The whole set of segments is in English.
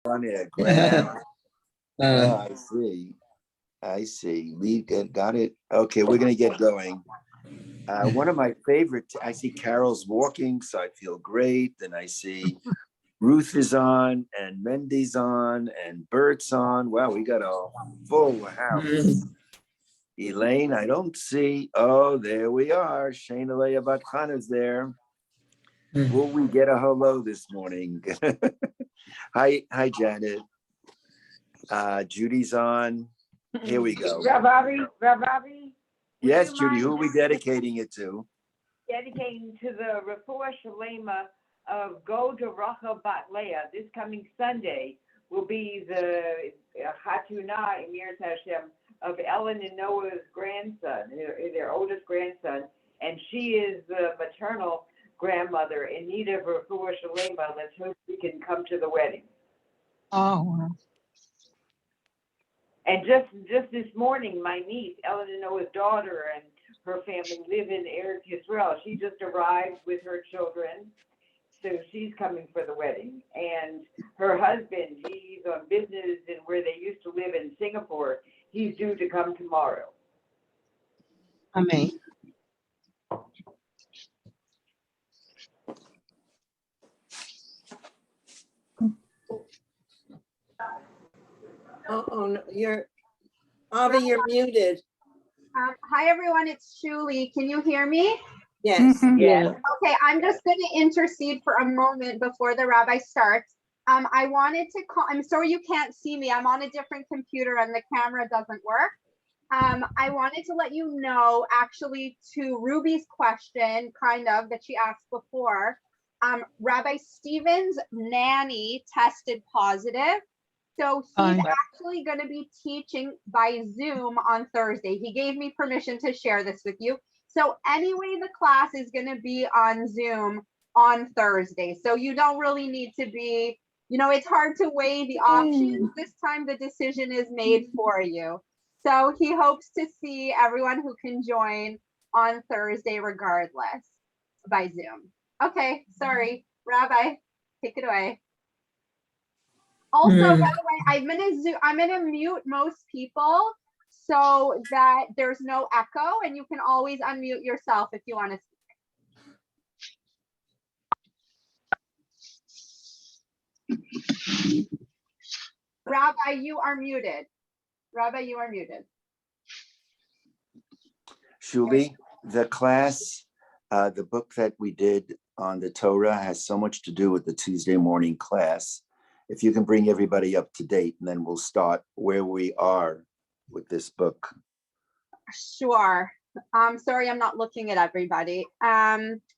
on it, Graham. Oh, Uh, I see. We got it. Okay, we're gonna get going. One of my favorite, I see Carol's walking, so I feel great. Then I see Ruth is on and Mendy's on and Bert's on. Wow, we got a full house. Elaine, I don't see. Oh, there we are. Shana Leah Batchan is there. Will we get a hello this morning? Hi, Janet. Judy's on. Here we go. Rav Avi. Yes, Judy, who are we dedicating it to? Dedicating to the Refuah Shalema of Golda Racha Bat Leah. This coming Sunday will be the Hatuna Emir Hashem of Ellen and Noah's grandson, their oldest grandson, and she is the maternal grandmother in need of Refuah Shalema. Let's hope we can come to the wedding. Oh, wow. And just this morning, my niece, Ellen and Noah's daughter, and her family live in Eretz Yisrael. She just arrived with her children, so she's coming for the wedding. And her husband, he's on business in where they used to live in Singapore. He's due to come tomorrow. Amazing. Oh, no, Avi, you're muted. Hi, everyone. It's Shuli. Can you hear me? Yes. Yeah. Okay, I'm just going to intercede for a moment before the rabbi starts. I wanted to call, I'm sorry you can't see me. I'm on a different computer and the camera doesn't work. I wanted to let you know, actually, to Ruby's question, kind of, that she asked before, Rabbi Stephen's nanny tested positive. So he's actually going to be teaching by Zoom on Thursday. He gave me permission to share this with you. So anyway, the class is going to be on Zoom on Thursday. So you don't really need to be, it's hard to weigh the options. This time the decision is made for you. So he hopes to see everyone who can join on Thursday regardless by Zoom. Okay, sorry. Rabbi, take it away. Also, by the way, I'm gonna mute most people so that there's no echo, and you can always unmute yourself if you want to speak. Rabbi, you are muted. Rabbi, you are muted. Shuli, the class, the book that we did on the Torah has so much to do with the Tuesday morning class. If you can bring everybody up to date, and then we'll start where we are with this book. Sure. I'm sorry, I'm not looking at everybody.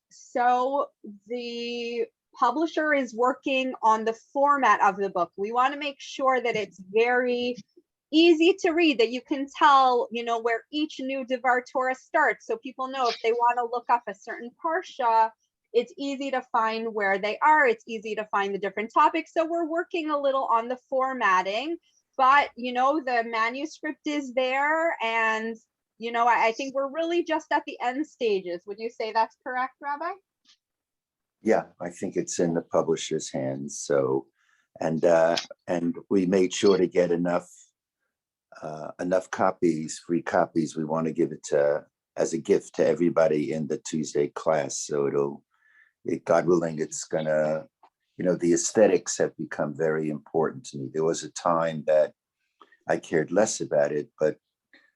So the publisher is working on the format of the book. We want to make sure that it's very easy to read, that you can tell, where each new Devar Torah starts. So people know if they want to look up a certain parsha, it's easy to find where they are. It's easy to find the different topics. So we're working a little on the formatting, but the manuscript is there, and I think we're really just at the end stages. Would you say that's correct, Rabbi? Yeah, I think it's in the publisher's hands. So, and we made sure to get enough copies, free copies. We want to give it as a gift to everybody in the Tuesday class. So God willing, it's gonna, the aesthetics have become very important to me. There was a time that I cared less about it, but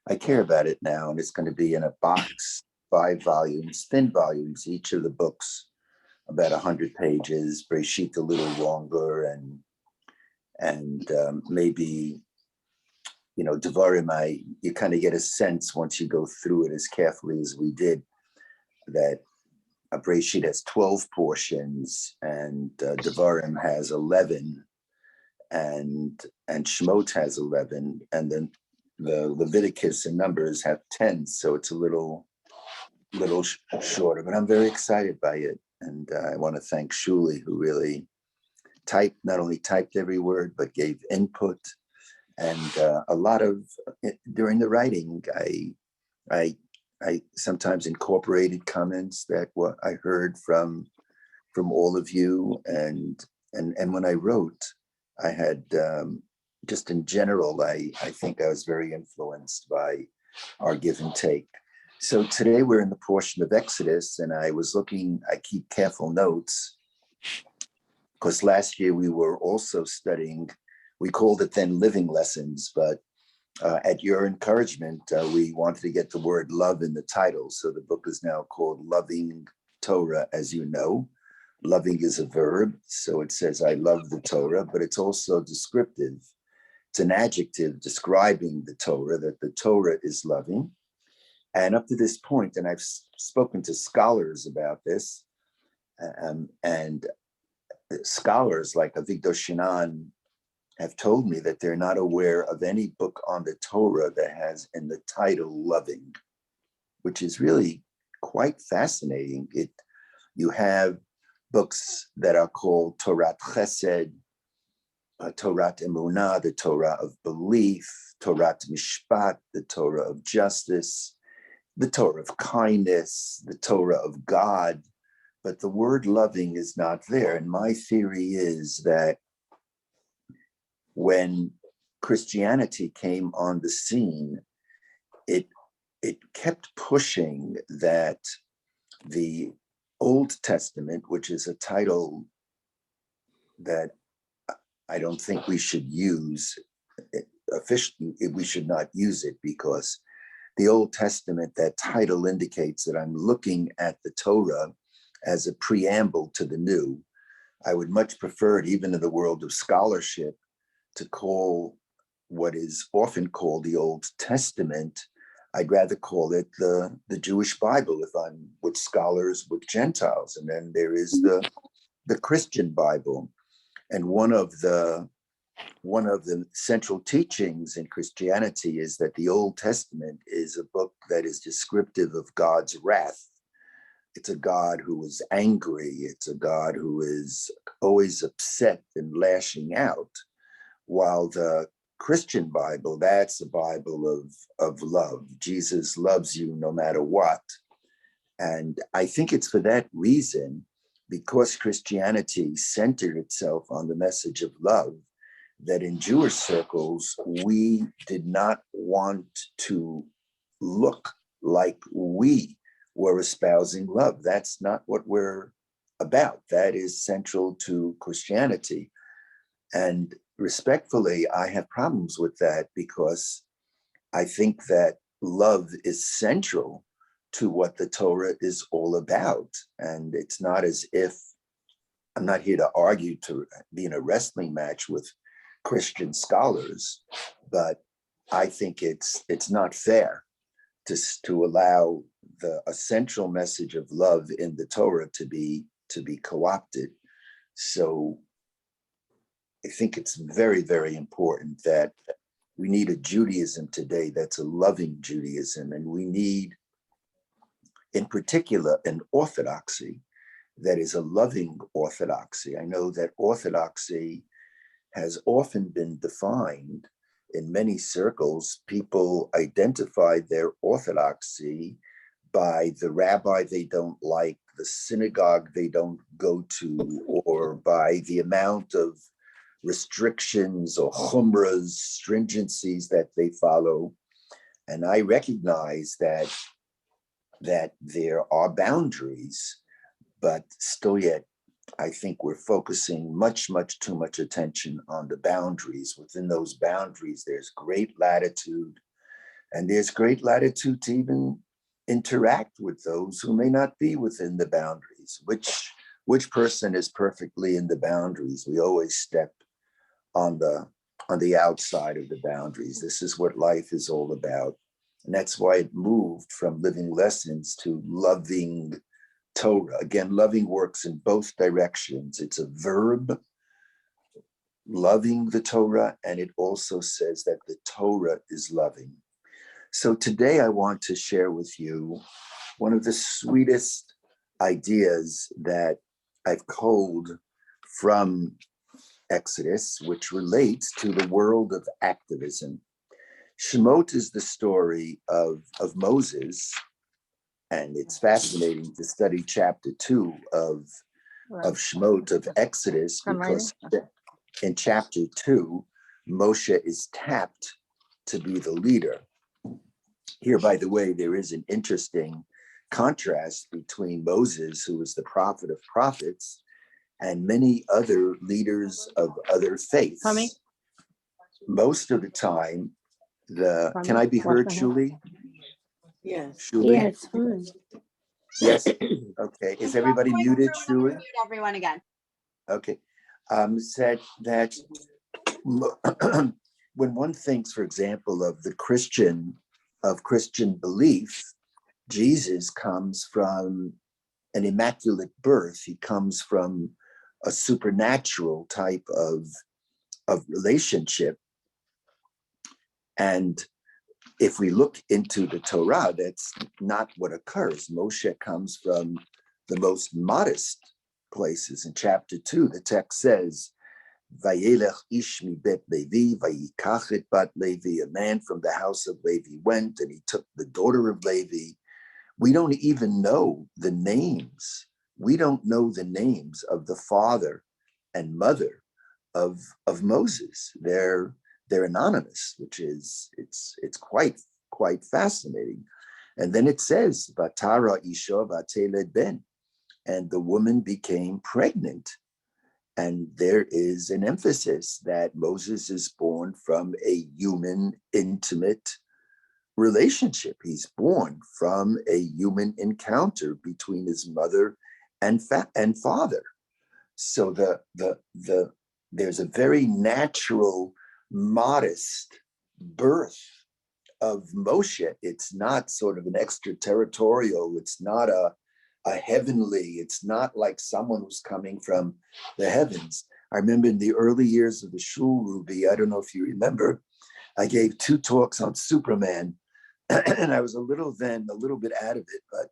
I care about it now, and it's going to be in a box, 5 volumes, thin volumes, each of the books, about 100 pages, Breshit a little longer, and maybe, Devarim, you kind of get a sense once you go through it as carefully as we did, that a Breshit has 12 portions, and Devarim has 11, and Shemot has 11, and then the Leviticus and Numbers have 10, so it's a little shorter, but I'm very excited by it. And I want to thank Shuli, who really not only typed every word, but gave input. And a lot of, during the writing, I sometimes incorporated comments that what I heard from all of you. And when I wrote, I had just in general, I think I was very influenced by our give and take. So today we're in the portion of Exodus, and I keep careful notes, because last year we were also studying, we called it then living lessons, but at your encouragement, we wanted to get the word love in the title. So the book is now called Loving Torah, as you know. Loving is a verb, so it says, I love the Torah, but it's also descriptive. It's an adjective describing the Torah, that the Torah is loving. And up to this point, and I've spoken to scholars about this, and scholars like Avigdor Shinan have told me that they're not aware of any book on the Torah that has in the title loving, which is really quite fascinating. You have books that are called Torat Chesed, Torat Emunah, the Torah of belief, Torat Mishpat, the Torah of justice, the Torah of kindness, the Torah of God, but the word loving is not there. And my theory is that when Christianity came on the scene, it kept pushing that the Old Testament, which is a title that I don't think we should use officially, we should not use it, because the Old Testament, that title indicates that I'm looking at the Torah as a preamble to the New. I would much prefer it, even in the world of scholarship, to call what is often called the Old Testament. I'd rather call it the Jewish Bible if I'm with scholars, with Gentiles. And then there is the Christian Bible. And one of the central teachings in Christianity is that the Old Testament is a book that is descriptive of God's wrath. It's a God who is angry. It's a God who is always upset and lashing out. While the Christian Bible, that's a Bible of love. Jesus loves you no matter what. And I think it's for that reason, because Christianity centered itself on the message of love, that in Jewish circles, we did not want to look like we were espousing love. That's not what we're about. That is central to Christianity. And respectfully, I have problems with that, because I think that love is central to what the Torah is all about. And it's not as if, I'm not here to argue, to be in a wrestling match with Christian scholars, but I think it's not fair to allow the essential message of love in the Torah to be co-opted. So I think it's very, very important that we need a Judaism today that's a loving Judaism, and we need, in particular, an orthodoxy that is a loving orthodoxy. I know that orthodoxy has often been defined in many circles. People identify their orthodoxy by the rabbi they don't like, the synagogue they don't go to, or by the amount of restrictions or chumras, stringencies that they follow. And I recognize that there are boundaries, but still yet, I think we're focusing much too much attention on the boundaries. Within those boundaries, there's great latitude, and there's great latitude to even interact with those who may not be within the boundaries. Which person is perfectly in the boundaries? We always step on the outside of the boundaries. This is what life is all about. And that's why it moved from living lessons to loving Torah. Again, loving works in both directions. It's a verb, loving the Torah, and it also says that the Torah is loving. So today I want to share with you one of the sweetest ideas that I've culled from Exodus, which relates to the world of activism. Shemot is the story of Moses, and it's fascinating to study chapter 2 of Shemot, of Exodus, because in chapter 2, Moshe is tapped to be the leader. Here, by the way, there is an interesting contrast between Moses, who was the prophet of prophets, and many other leaders of other faiths. Tommy? Most of the time, can I be heard, Shuli? Yes. Shuli? Yeah, it's fine. Yes. Okay. Is everybody muted, Shuli? Mute everyone again. Okay. Said that when one thinks, for example, of Christian belief, Jesus comes from an immaculate birth. He comes from a supernatural type of relationship. And if we look into the Torah, that's not what occurs. Moshe comes from the most modest places. In chapter 2, the text says, Vayelech ish mi bet Levi, vayikach et bat Levi, a man from the house of Levi went, and he took the daughter of Levi. We don't even know the names. We don't know the names of the father and mother of Moses. They're anonymous, which is it's quite fascinating. And then it says, Vatara isha vateled ben, and the woman became pregnant. And there is an emphasis that Moses is born from a human, intimate relationship. He's born from a human encounter between his mother and father. So there's a very natural, modest birth of Moshe. It's not sort of an extraterritorial. It's not a heavenly. It's not like someone who's coming from the heavens. I remember in the early years of the Shul, Ruby, I don't know if you remember, I gave 2 talks on Superman, and I was a little bit out of it, but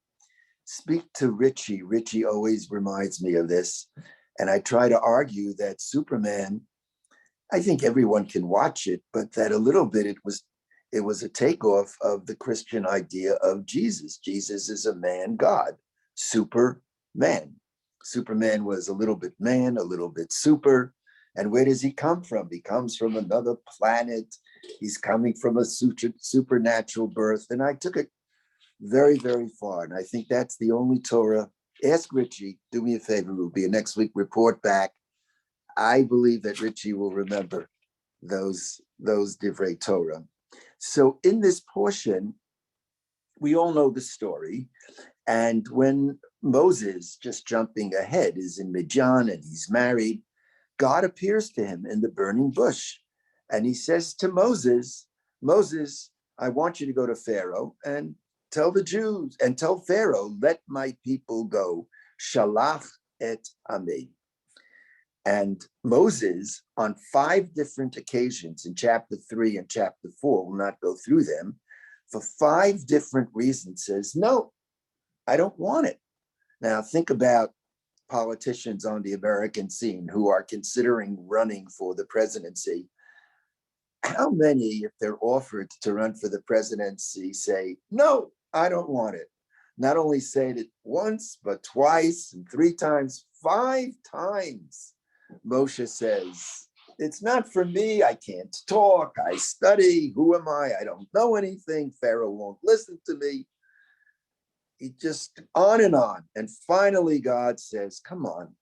speak to Richie. Richie always reminds me of this. And I try to argue that Superman, I think everyone can watch it, but that a little bit it was a takeoff of the Christian idea of Jesus. Jesus is a man God, Superman. Superman was a little bit man, a little bit super. And where does he come from? He comes from another planet. He's coming from a supernatural birth. And I took it very, very far. And I think that's the only Torah. Ask Richie, do me a favor, Ruby, and next week report back. I believe that Richie will remember those divrei Torah. So in this portion, we all know the story. And when Moses, just jumping ahead, is in Midian and he's married, God appears to him in the burning bush. And he says to Moses, Moses, I want you to go to Pharaoh and tell the Jews and tell Pharaoh, let my people go. Shalach et ami. And Moses, on 5 different occasions in chapter 3 and chapter 4, will not go through them, for 5 different reasons says, no, I don't want it. Now think about politicians on the American scene who are considering running for the presidency. How many, if they're offered to run for the presidency, say, no, I don't want it? Not only say it once, but twice and 3 times, 5 times. Moshe says, it's not for me. I can't talk. I study. Who am I? I don't know anything. Pharaoh won't listen to me. He just on and on. And finally, God says, come on,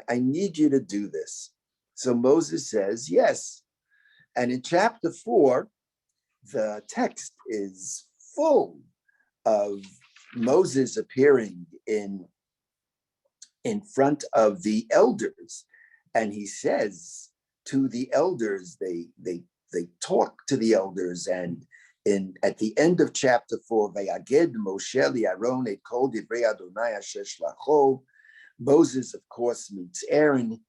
I need you to do this. So Moses says, yes. And in chapter 4, the text is full of Moses appearing in front of the elders. And he says to the elders, they talk to the elders, and at the end of chapter 4, Vayaged Moshe li'Aaron et kol divrei Adonai asher shlacho. Moses, of course, meets Aaron.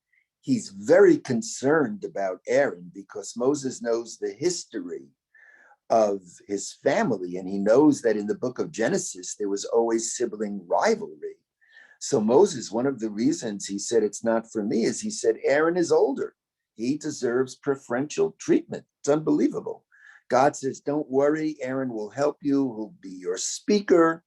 He's very concerned about Aaron because Moses knows the history of his family, and he knows that in the book of Genesis, there was always sibling rivalry. So Moses, one of the reasons he said it's not for me is he said Aaron is older. He deserves preferential treatment. It's unbelievable. God says, don't worry, Aaron will help you. He'll be your speaker.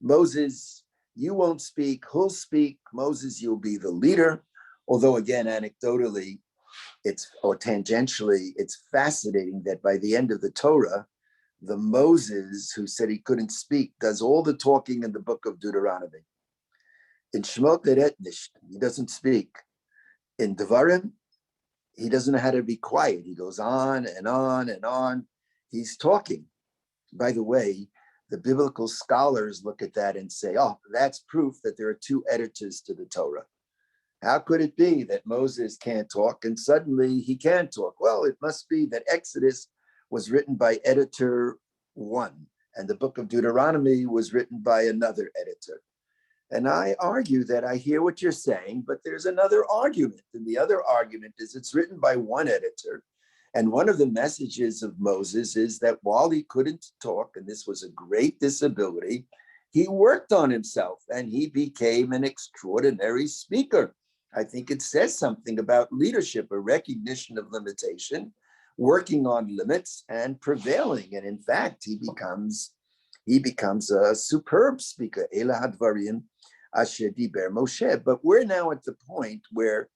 Moses, you won't speak, he'll speak. Moses, you'll be the leader. Although again, anecdotally, or tangentially, it's fascinating that by the end of the Torah, the Moses who said he couldn't speak does all the talking in the book of Deuteronomy. In Shemot Eretnish, he doesn't speak. In Devarim, he doesn't know how to be quiet. He goes on and on and on. He's talking. By the way, the biblical scholars look at that and say, oh, that's proof that there are two editors to the Torah. How could it be that Moses can't talk and suddenly he can talk? Well, it must be that Exodus was written by editor one, and the book of Deuteronomy was written by another editor. And I argue that I hear what you're saying, but there's another argument. And the other argument is it's written by one editor. And one of the messages of Moses is that while he couldn't talk, and this was a great disability, he worked on himself and he became an extraordinary speaker. I think it says something about leadership, a recognition of limitation, working on limits and prevailing. And in fact, he becomes a superb speaker. Ela hadvarim asher diber Moshe. But we're now at the point where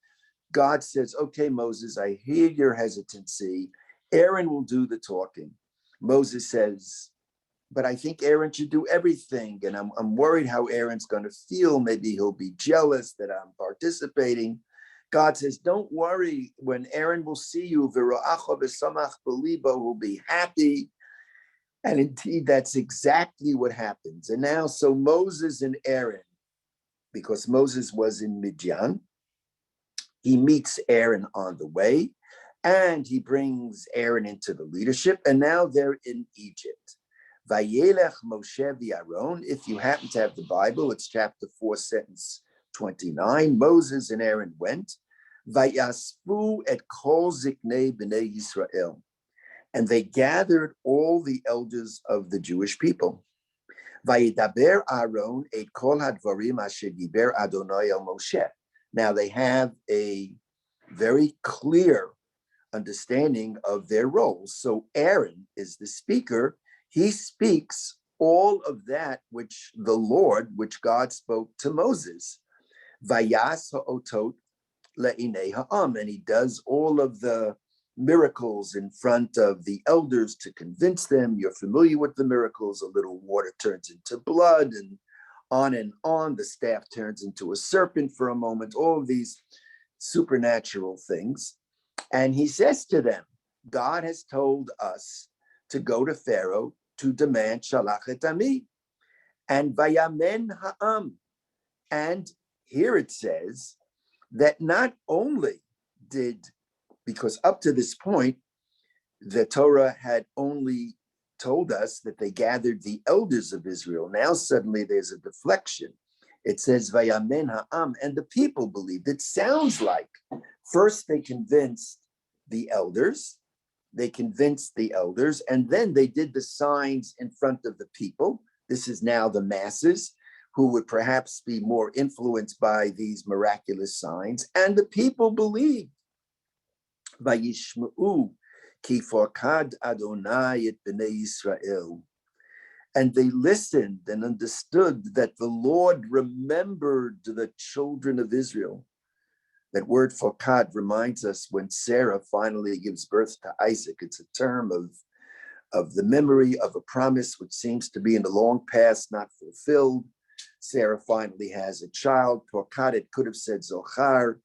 God says, okay, Moses, I hear your hesitancy. Aaron will do the talking. Moses says, but I think Aaron should do everything. And I'm worried how Aaron's going to feel. Maybe he'll be jealous that I'm participating. God says, don't worry. When Aaron will see you, v'ro'acha v'samach b'libo, will be happy. And indeed, that's exactly what happens. And now, so Moses and Aaron, because Moses was in Midian, he meets Aaron on the way, and he brings Aaron into the leadership, and now they're in Egypt. Vayelech Moshe v'Aaron. If you happen to have the Bible, it's chapter 4, sentence 29. Moses and Aaron went. Vayasfu et kol ziknei b'nei Yisrael. And they gathered all the elders of the Jewish people. Vayidaber Aaron et kol hadvarim asher diber Adonai el Moshe. Now they have a very clear understanding of their roles. So Aaron is the speaker. He speaks all of that which God spoke to Moses. Vayas ha'otot le'inei ha'am. And he does all of the miracles in front of the elders to convince them. You're familiar with the miracles. A little water turns into blood, and on. The staff turns into a serpent for a moment. All of these supernatural things. And he says to them, God has told us to go to Pharaoh to demand shalach et ami, and vayamen ha'am. And here it says that not only because up to this point, the Torah had only told us that they gathered the elders of Israel. Now suddenly there's a deflection. It says vayamen ha'am, and the people believed. It sounds like first they convinced the elders, and then they did the signs in front of the people. This is now the masses who would perhaps be more influenced by these miraculous signs, and the people believed. Vayishma'u ki forkad Adonai et b'nei Yisrael. And they listened and understood that the Lord remembered the children of Israel. That word forkad reminds us when Sarah finally gives birth to Isaac. It's a term of the memory of a promise which seems to be in the long past, not fulfilled. Sarah finally has a child. Forkad, it could have said Zochar.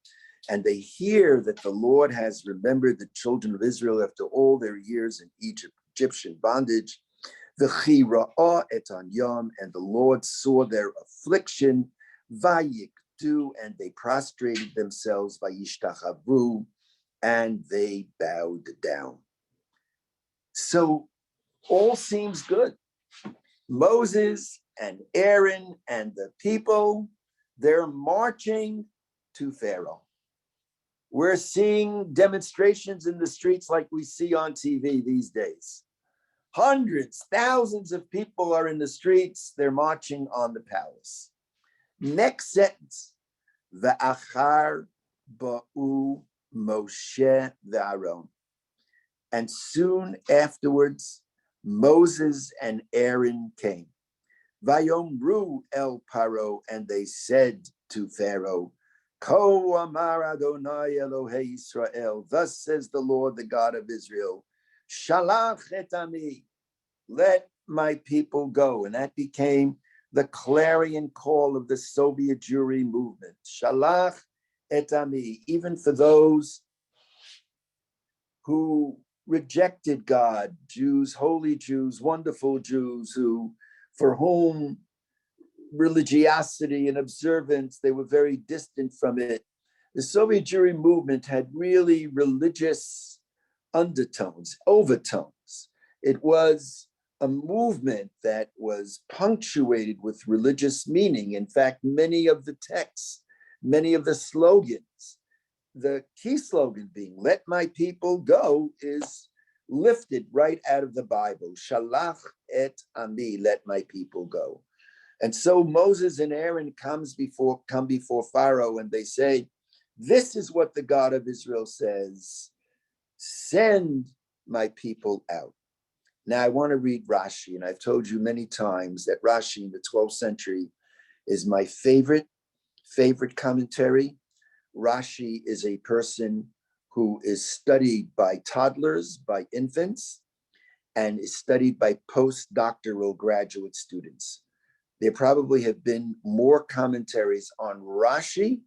And they hear that the Lord has remembered the children of Israel after all their years in Egyptian bondage. V'chi ra'ah et anyam, and the Lord saw their affliction. Vayikdu, and they prostrated themselves. Vayishtachavu, and they bowed down. So all seems good. Moses and Aaron and the people, they're marching to Pharaoh. We're seeing demonstrations in the streets like we see on TV these days. Hundreds, thousands of people are in the streets. They're marching on the palace. Next sentence, V'achar ba'u Moshe v'Aaron. And soon afterwards, Moses and Aaron came. Vayomru el Paro, and they said to Pharaoh, Ko amar Adonai Elohei Israel. Thus says the Lord, the God of Israel. Shalach et ami. Let my people go. And that became the clarion call of the Soviet Jewry movement. Shalach et ami. Even for those who rejected God, Jews, holy Jews, wonderful Jews, for whom religiosity and observance, they were very distant from it. The Soviet Jewry movement had really religious undertones, overtones. It was a movement that was punctuated with religious meaning. In fact, many of the texts, many of the slogans, the key slogan being, let my people go, is lifted right out of the Bible. Shalach et ami, let my people go. And so Moses and Aaron come before Pharaoh, and they say, this is what the God of Israel says, send my people out. Now I want to read Rashi, and I've told you many times that Rashi in the 12th century is my favorite commentary. Rashi is a person who is studied by toddlers, by infants, and is studied by postdoctoral graduate students. There probably have been more commentaries on Rashi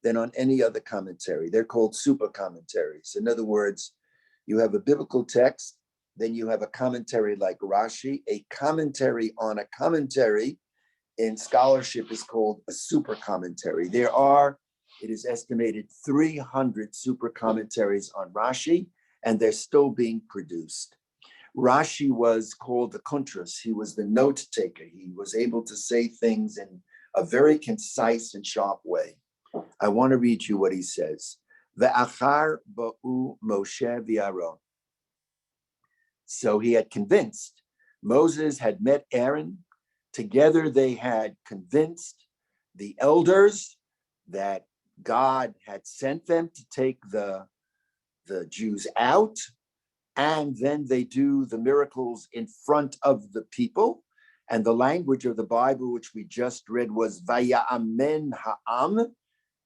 than on any other commentary. They're called super commentaries. In other words, you have a biblical text, then you have a commentary like Rashi. A commentary on a commentary in scholarship is called a super commentary. It is estimated 300 super commentaries on Rashi, and they're still being produced. Rashi was called the Kuntras. He was the note taker. He was able to say things in a very concise and sharp way. I want to read you what he says. Ve'achar ba'u Moshe v'Aaron. So he had convinced. Moses had met Aaron. Together they had convinced the elders that God had sent them to take the Jews out, and then they do the miracles in front of the people. And the language of the Bible, which we just read, was Vaya Amen Ha'am.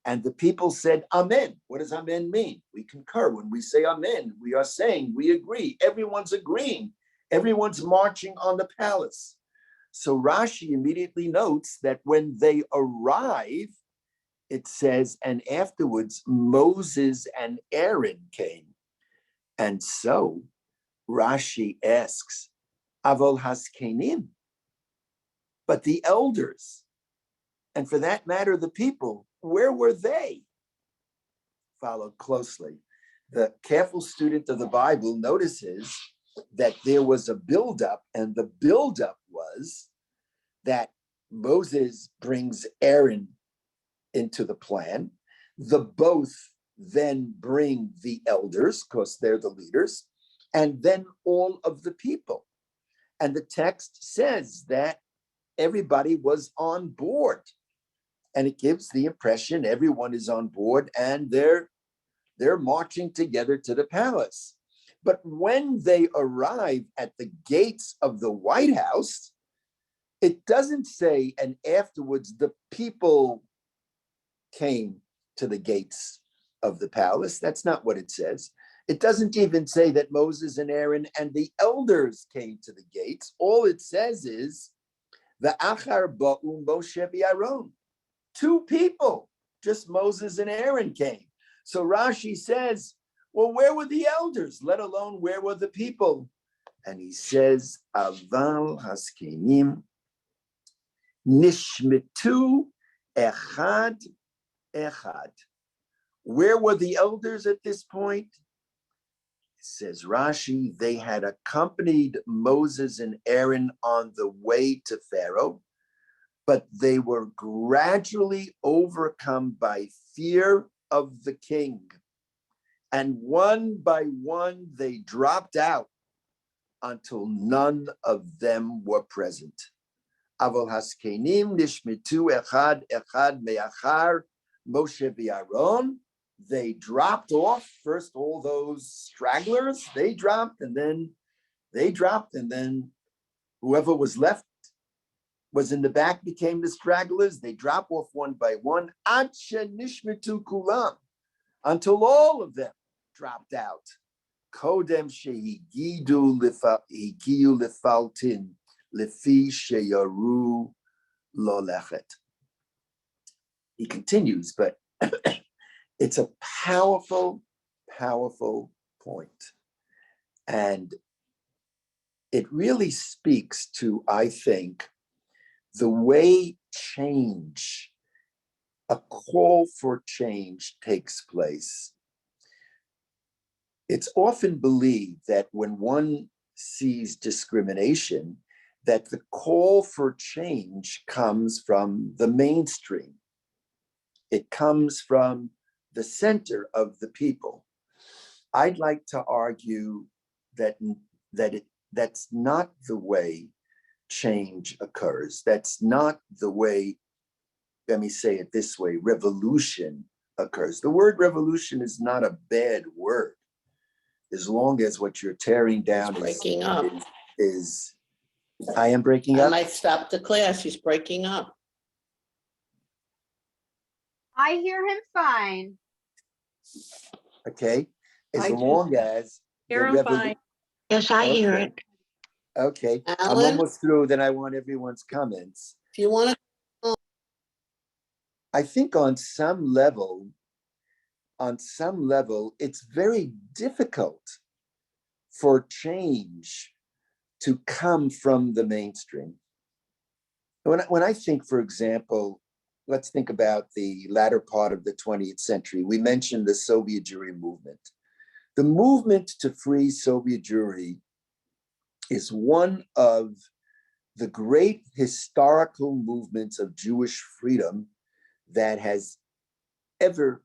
And the people said, Amen. What does Amen mean? We concur. When we say Amen, we are saying we agree. Everyone's agreeing. Everyone's marching on the palace. So Rashi immediately notes that when they arrive, it says, and afterwards Moses and Aaron came. And so Rashi asks, Avol Haskenim, but the elders, and for that matter, the people, where were they? Followed closely. The careful student of the Bible notices that there was a buildup, and the buildup was that Moses brings Aaron into the plan. The both then bring the elders, because they're the leaders, and then all of the people. And the text says that everybody was on board. And it gives the impression everyone is on board and they're marching together to the palace. But when they arrive at the gates of the White House, it doesn't say, and afterwards the people came to the gates of the palace. That's not what it says. It doesn't even say that Moses and Aaron and the elders came to the gates. All it says is, the Achar Ba'u Moshe v'Aaron. Two people, just Moses and Aaron came. So Rashi says, well, where were the elders, let alone where were the people? And he says, Aval Haskenim Nishmetu Echad Echad. Where were the elders at this point? It says Rashi, they had accompanied Moses and Aaron on the way to Pharaoh, but they were gradually overcome by fear of the king. And one by one, they dropped out until none of them were present. Avol haskenim nishmitu echad echad me'achar Moshe v'Aaron. They dropped off. First, all those stragglers, they dropped, and then whoever was left was in the back became the stragglers. They drop off one by one. Ad shenishmetu kulam, until all of them dropped out. Kodem shehigiu lefaltin lefi sheyaru lo lechet. He continues, but it's a powerful, powerful point. And it really speaks to, I think, the way change, a call for change takes place. It's often believed that when one sees discrimination, that the call for change comes from the mainstream. It comes from the center of the people. I'd like to argue that that's not the way change occurs. That's not the way, let me say it this way, revolution occurs. The word revolution is not a bad word, as long as what you're tearing down breaking up. is I am breaking I up. might stop the class. He's breaking up. I hear him fine. Okay, as I do. long as the You're on fine. Yes, I hear Okay. it. Okay, I'm Alan, almost through. Then I want everyone's comments. if you want to, I think on some level, it's very difficult for change to come from the mainstream. When I think, for example, let's think about the latter part of the 20th century. We mentioned the Soviet Jewry movement. The movement to free Soviet Jewry is one of the great historical movements of Jewish freedom that has ever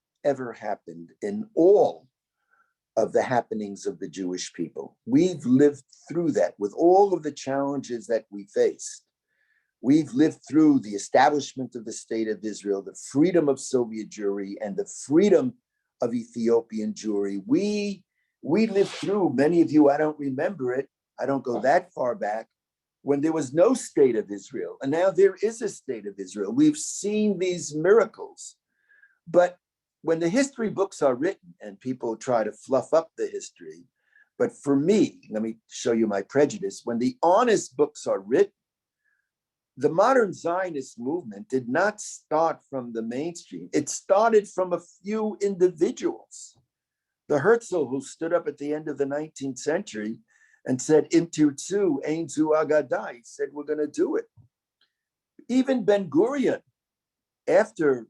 happened in all of the happenings of the Jewish people. We've lived through that with all of the challenges that we faced. We've lived through the establishment of the state of Israel, the freedom of Soviet Jewry, and the freedom of Ethiopian Jewry. We lived through, many of you, I don't remember it, I don't go that far back, when there was no state of Israel, and now there is a state of Israel. We've seen these miracles. But when the history books are written and people try to fluff up the history, but for me, let me show you my prejudice, when the honest books are written, the modern Zionist movement did not start from the mainstream. It started from a few individuals. The Herzl, who stood up at the end of the 19th century and said, Im tirtzu, ein zu agadai, said, we're going to do it. Even Ben Gurion, after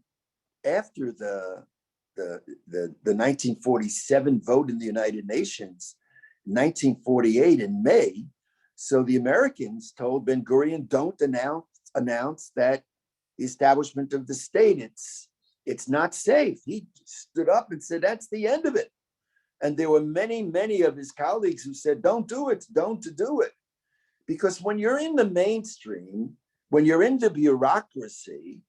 the 1947 vote in the United Nations, 1948 in May, so the Americans told Ben Gurion, don't announce that the establishment of the state, it's not safe. He stood up and said, that's the end of it. And there were many of his colleagues who said, don't do it. Because when you're in the mainstream, when you're in the bureaucracy,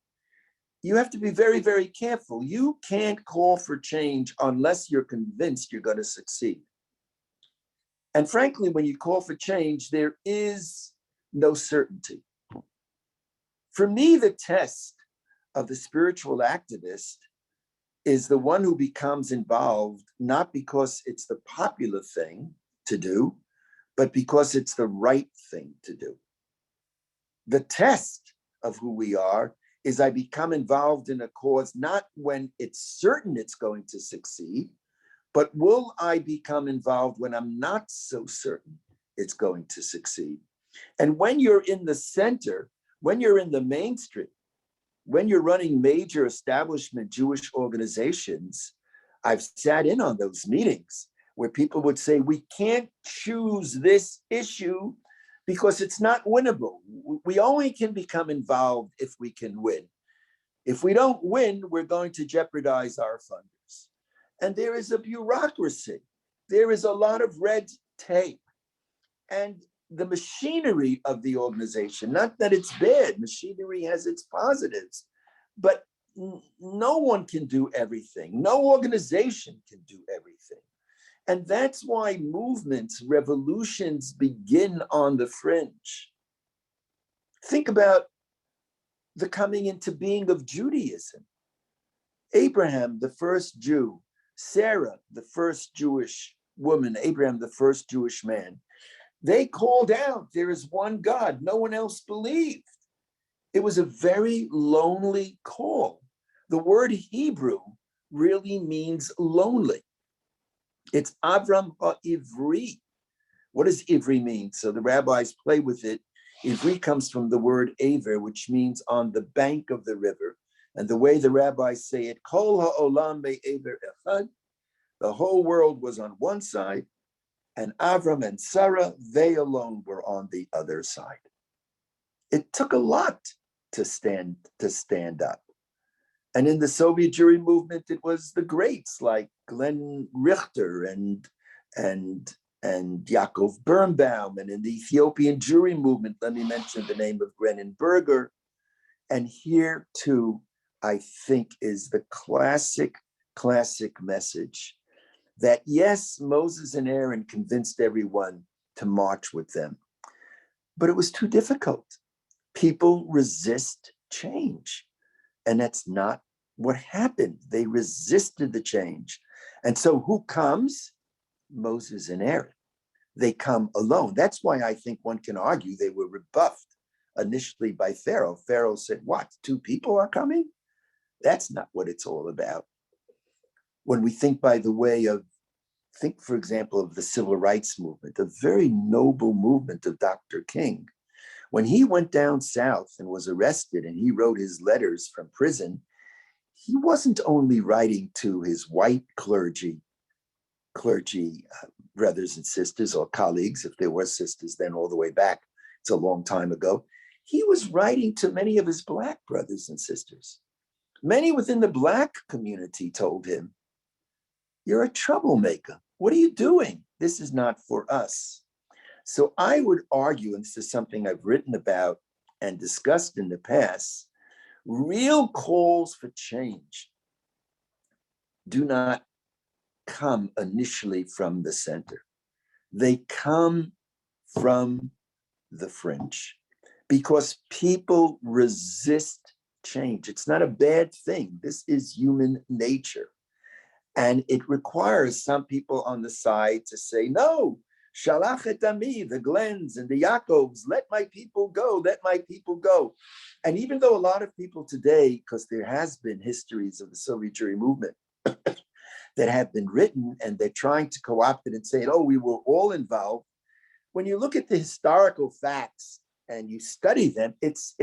you have to be very, very careful. You can't call for change unless you're convinced you're going to succeed. And frankly, when you call for change, there is no certainty. For me, the test of the spiritual activist is the one who becomes involved, not because it's the popular thing to do, but because it's the right thing to do. The test of who we are is I become involved in a cause, not when it's certain it's going to succeed, but will I become involved when I'm not so certain it's going to succeed? And when you're in the center, when you're in the mainstream, when you're running major establishment Jewish organizations, I've sat in on those meetings where people would say, we can't choose this issue because it's not winnable. We only can become involved if we can win. If we don't win, we're going to jeopardize our funders. And there is a bureaucracy. There is a lot of red tape. And the machinery of the organization, not that it's bad, machinery has its positives, but no one can do everything. No organization can do everything. And that's why movements, revolutions begin on the fringe. Think about the coming into being of Judaism. Abraham, the first Jew, Sarah, the first Jewish woman, Abraham, the first Jewish man, they called out, there is one God. No one else believed. It was a very lonely call. The word Hebrew really means lonely. It's Avram HaIvri. What does Ivri mean? So the rabbis play with it. Ivri comes from the word Aver, which means on the bank of the river. And the way the rabbis say it, Kol ha'olam be'ever echad, the whole world was on one side, and Avram and Sarah, they alone were on the other side. It took a lot to stand up. And in the Soviet Jewry movement, it was the greats like Glenn Richter and Yaakov Birnbaum. And in the Ethiopian Jewry movement, let me mention the name of Grenin Berger. And here too, I think, is the classic message that yes, Moses and Aaron convinced everyone to march with them, but it was too difficult. People resist change, and that's not what happened. They resisted the change. And so who comes? Moses and Aaron. They come alone. That's why I think one can argue they were rebuffed initially by Pharaoh. Pharaoh said, what, 2 people are coming? That's not what it's all about. When we think, by the way, think, for example, of the civil rights movement, a very noble movement of Dr. King. When he went down south and was arrested and he wrote his letters from prison, he wasn't only writing to his white clergy brothers and sisters, or colleagues, if there were sisters then, all the way back. It's a long time ago. He was writing to many of his Black brothers and sisters. Many within the Black community told him, you're a troublemaker. What are you doing? This is not for us. So I would argue, and this is something I've written about and discussed in the past, real calls for change do not come initially from the center. They come from the fringe because people resist change. It's not a bad thing. This is human nature. And it requires some people on the side to say, no, Shalach et ami, the Glens and the Yaakovs, let my people go, let my people go. And even though a lot of people today, because there has been histories of the Soviet Jewry movement that have been written, and they're trying to co-opt it and say, oh, we were all involved. When you look at the historical facts and you study them, it's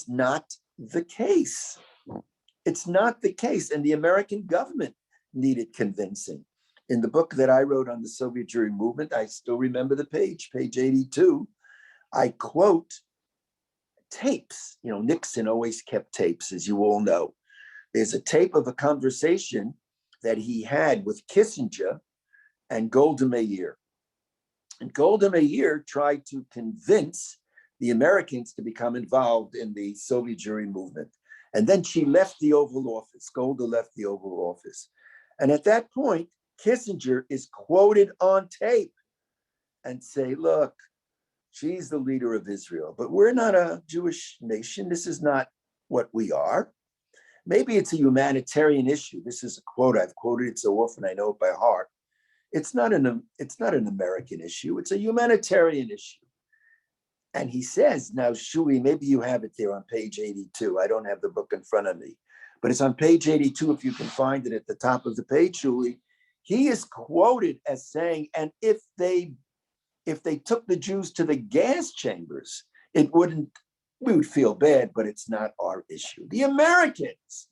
not the case. It's not the case. And the American government needed convincing. In the book that I wrote on the Soviet Jewry movement, I still remember the page 82, I quote tapes. You know, Nixon always kept tapes, as you all know. There's a tape of a conversation that he had with Kissinger and Golda Meir. And Golda Meir tried to convince the Americans to become involved in the Soviet Jewry movement. And then she left the Oval Office. Golda left the Oval Office. And at that point, Kissinger is quoted on tape and say, look, she's the leader of Israel, but we're not a Jewish nation. This is not what we are. Maybe it's a humanitarian issue. This is a quote. I've quoted it so often I know it by heart. It's not an American issue. It's a humanitarian issue. And he says, now, Shuli, maybe you have it there on page 82. I don't have the book in front of me, but it's on page 82 if you can find it at the top of the page, Shuli. He is quoted as saying, and if they took the Jews to the gas chambers, we would feel bad, but it's not our issue. The Americans,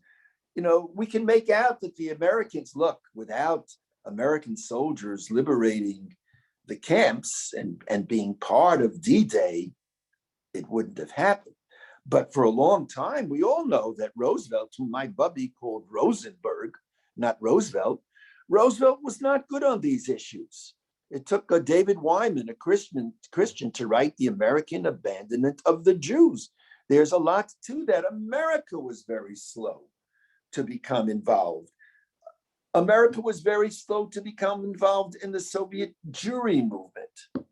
we can make out that the Americans, look, without American soldiers liberating the camps and being part of D-Day, it wouldn't have happened. But for a long time, we all know that Roosevelt, whom my bubby called Rosenberg, not Roosevelt was not good on these issues. It took David Wyman, a Christian, to write The American Abandonment of the Jews. There's a lot to that. America was very slow to become involved. America was very slow to become involved in the Soviet Jewry movement.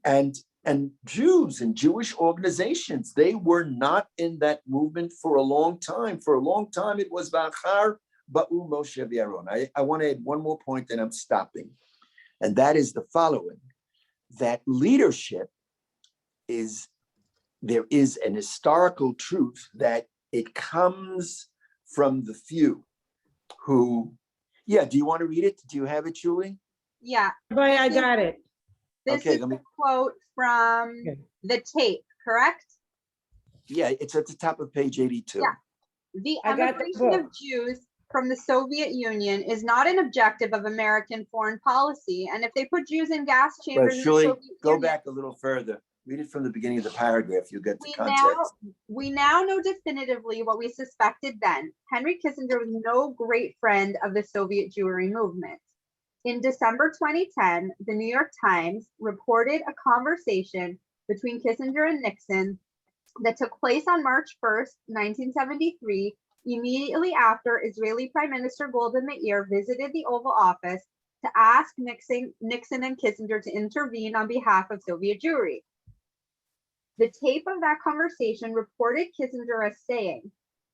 And and Jews and Jewish organizations, they were not in that movement for a long time. For a long time, it was V'achar Ba'u Moshe v'Aaron. I want to add one more point, and I'm stopping. And that is the following, that leadership is, there is an historical truth that it comes from the few who, yeah, do you want to read it? Do you have it, Julie? Yeah, Rabbi, I got it. this Okay, is let me, a quote from Okay. the tape, correct? yeah, it's at the top of page 82. Yeah. The I got the emigration of book. Jews from the Soviet Union is not an objective of American foreign policy. And if they put Jews in gas But chambers in the Julie, Soviet go Union, back a little further. Read it from the beginning of the paragraph. You get the we context. now know definitively what we suspected then. Henry Kissinger was no great friend of the Soviet Jewry movement. In December 2010, the New York Times reported a conversation between Kissinger and Nixon that took place on March 1st, 1973, immediately after Israeli Prime Minister Golda Meir visited the Oval Office to ask Nixon and Kissinger to intervene on behalf of Soviet Jewry. The tape of that conversation reported Kissinger as saying,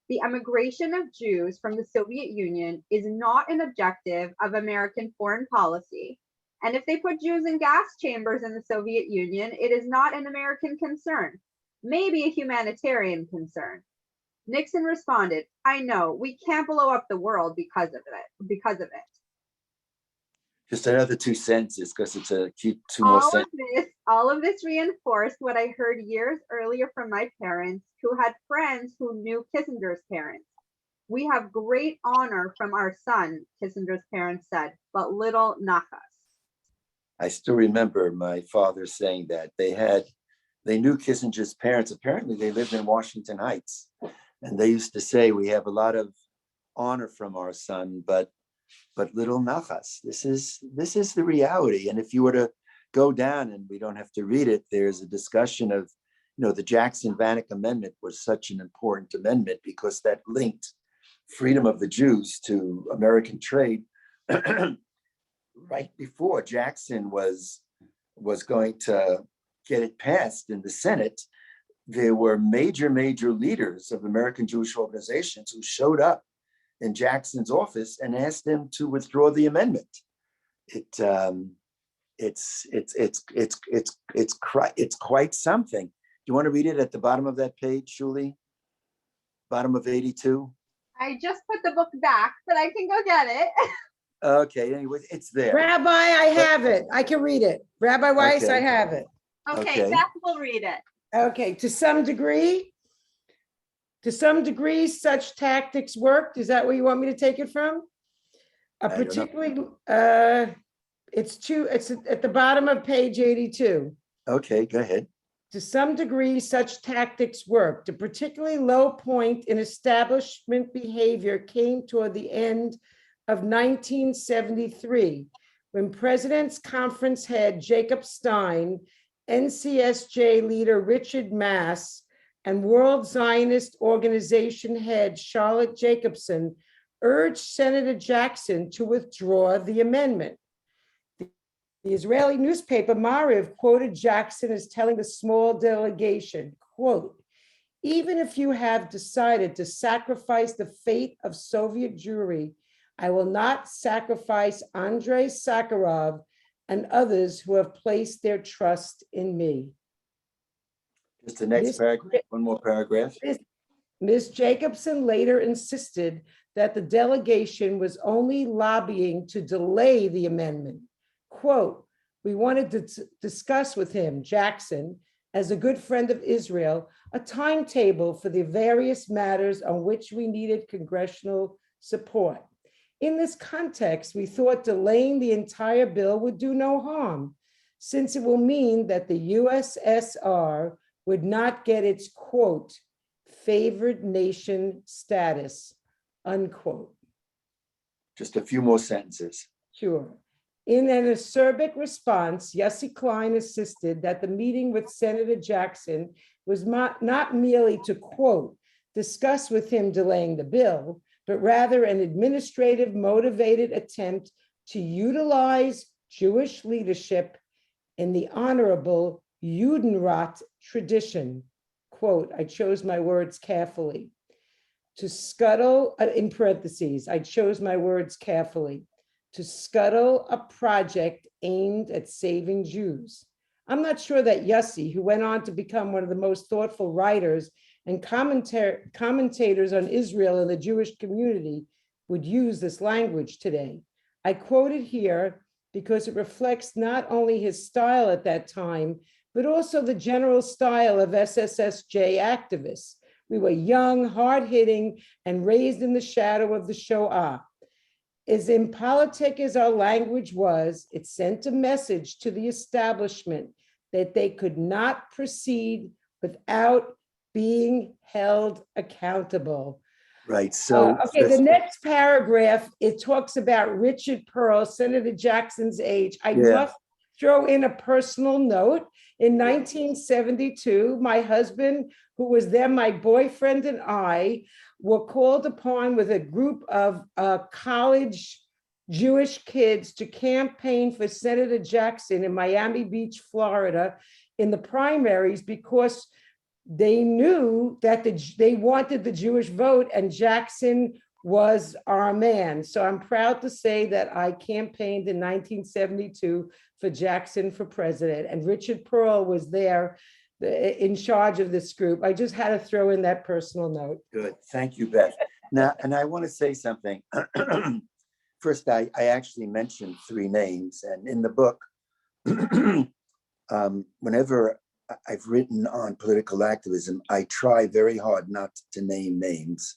"The emigration of Jews from the Soviet Union is not an objective of American foreign policy. And if they put Jews in gas chambers in the Soviet Union, it is not an American concern, maybe a humanitarian concern." Nixon responded, "I know, we can't blow up the world because of it. Just another 2 sentences because it's a cute 2 more sentences. All of this reinforced what I heard years earlier from my parents, who had friends who knew Kissinger's parents. "We have great honor from our son," Kissinger's parents said, "but little nachas." I still remember my father saying that they knew Kissinger's parents. Apparently they lived in Washington Heights. And they used to say, "We have a lot of honor from our son, but little nachas." This is the reality. And if you were to go down, and we don't have to read it, there's a discussion of, the Jackson-Vanik Amendment was such an important amendment because that linked freedom of the Jews to American trade. Right before Jackson was going to get it passed in the Senate, there were major leaders of American Jewish organizations who showed up in Jackson's office and asked him to withdraw the amendment. It's quite something. Do you want to read it at the bottom of that page, Julie? Bottom of 82? I just put the book back, but I can go get it. Okay, anyway, it's there. Rabbi, I have it. I can read it. Rabbi Weiss, Okay. I have it. Okay, Okay. Beth will read it. Okay, to some degree, such tactics worked. Is that where you want me to take it from? I don't know. Particularly, it's at the bottom of page 82. Okay, go ahead. To some degree, such tactics worked. A particularly low point in establishment behavior came toward the end of 1973, when President's Conference head Jacob Stein, NCSJ leader Richard Mass, and World Zionist Organization head Charlotte Jacobson urged Senator Jackson to withdraw the amendment. The Israeli newspaper Maariv quoted Jackson as telling the small delegation, quote, "Even if you have decided to sacrifice the fate of Soviet Jewry, I will not sacrifice Andrei Sakharov and others who have placed their trust in me." Just the next paragraph, one more paragraph. Ms. Jacobson later insisted that the delegation was only lobbying to delay the amendment. Quote, "We wanted to discuss with him," Jackson, as a good friend of Israel, "a timetable for the various matters on which we needed congressional support. In this context, we thought delaying the entire bill would do no harm, since it will mean that the USSR would not get its, quote, favored nation status, unquote." Just a few more sentences. Sure. In an acerbic response, Yossi Klein insisted that the meeting with Senator Jackson was not merely to, quote, discuss with him delaying the bill, but rather an administrative motivated attempt to utilize Jewish leadership in the honorable Judenrat tradition, quote, I chose my words carefully, to scuttle, in parentheses, I chose my words carefully, to scuttle a project aimed at saving Jews. I'm not sure that Yossi, who went on to become one of the most thoughtful writers and commentators on Israel and the Jewish community, would use this language today. I quote it here because it reflects not only his style at that time, but also the general style of SSSJ activists. We were young, hard-hitting, and raised in the shadow of the Shoah. As impolitic as our language was, it sent a message to the establishment that they could not proceed without being held accountable. Right. So Okay, the next paragraph, it talks about Richard Pearl, Senator Jackson's age. I must throw in a personal note. In 1972, my husband, who was then my boyfriend, and I were called upon with a group of college Jewish kids to campaign for Senator Jackson in Miami Beach, Florida, in the primaries because they knew that they wanted the Jewish vote, and Jackson was our man. So I'm proud to say that I campaigned in 1972 for Jackson for president, and Richard Pearl was there in charge of this group. I just had to throw in that personal note. good. Thank you, Beth. Now, and I want to say something. First, I actually mentioned 3 names, and in the book, whenever I've written on political activism, I try very hard not to name names,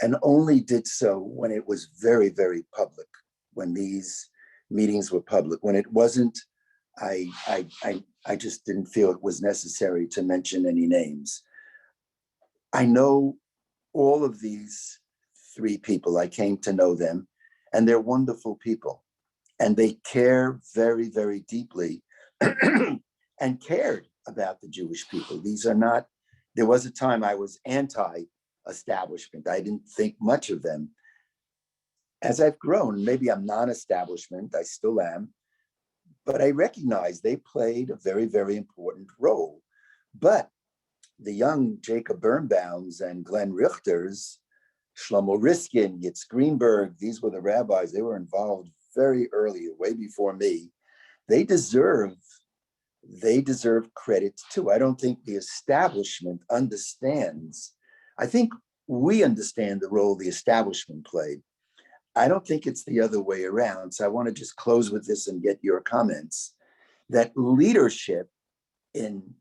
and only did so when it was very, very public, when these meetings were public. When it wasn't, I just didn't feel it was necessary to mention any names. I know all of these 3 people. I came to know them, and they're wonderful people, and they care very, very deeply and cared about the Jewish people. These are not, there was a time I was anti-establishment. I didn't think much of them. As I've grown, maybe I'm non-establishment, I still am, but I recognize they played a very, very important role. But the young Jacob Birnbaums and Glenn Richters, Shlomo Riskin, Yitz Greenberg, these were the rabbis. They were involved very early, way before me. They deserve credit too. I don't think the establishment understands. I think we understand the role the establishment played. I don't think it's the other way around. So I want to just close with this and get your comments, that leadership in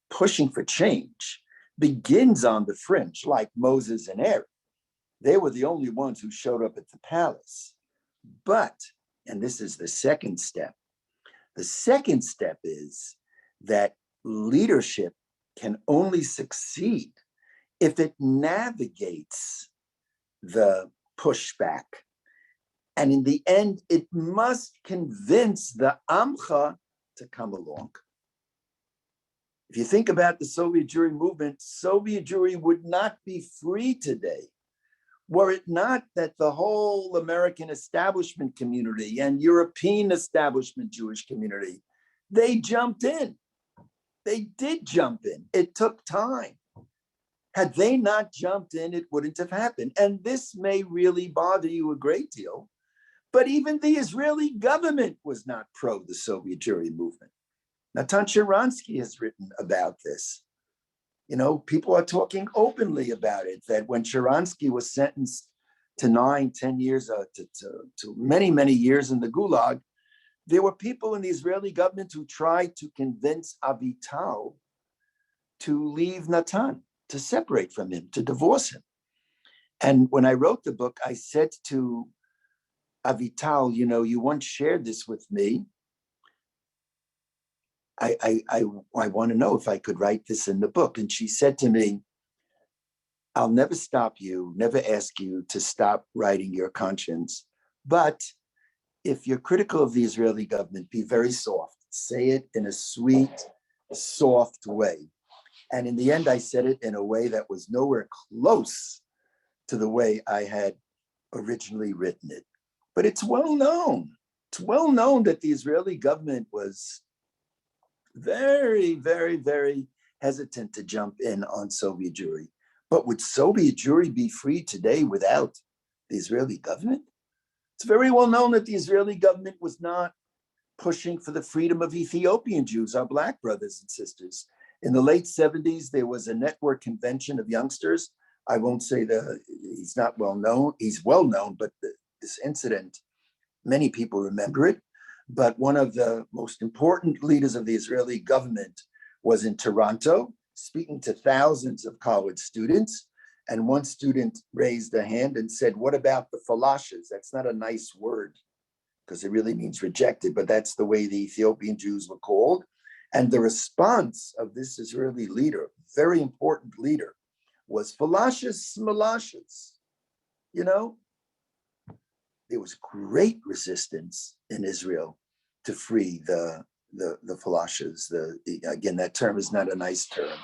pushing for change begins on the fringe, like Moses and Aaron. They were the only ones who showed up at the palace. But, and this is the second step, the second step is that leadership can only succeed if it navigates the pushback. And in the end, it must convince the Amcha to come along. If you think about the Soviet Jewry movement, Soviet Jewry would not be free today were it not that the whole American establishment community and European establishment Jewish community, they jumped in. They did jump in. It took time. Had they not jumped in, it wouldn't have happened. And this may really bother you a great deal, but even the Israeli government was not pro the Soviet Jewry movement. Natan Sharansky has written about this. You know, people are talking openly about it, that when Sharansky was sentenced to 9-10 years, to many, many years in the Gulag, there were people in the Israeli government who tried to convince Avital to leave Natan, to separate from him, to divorce him. And when I wrote the book, I said to Avital, you know, you once shared this with me. I want to know if I could write this in the book. And she said to me, I'll never stop you, never ask you to stop writing your conscience. But if you're critical of the Israeli government, be very soft. Say it in a sweet, soft way. And in the end, I said it in a way that was nowhere close to the way I had originally written it. But it's well known. It's well known that the Israeli government was very, very, very hesitant to jump in on Soviet Jewry. But would Soviet Jewry be free today without the Israeli government? It's very well known that the Israeli government was not pushing for the freedom of Ethiopian Jews, our Black brothers and sisters. In the late 70s, there was a network convention of youngsters. I won't say he's not well known. He's well known, but this incident, many people remember it. But one of the most important leaders of the Israeli government was in Toronto, speaking to thousands of college students. And one student raised a hand and said, "What about the falashes?" That's not a nice word, because it really means rejected, but that's the way the Ethiopian Jews were called. And the response of this Israeli leader, very important leader, was falashes, smalashes. You know, there was great resistance in Israel to free the falashes. Again, that term is not a nice term.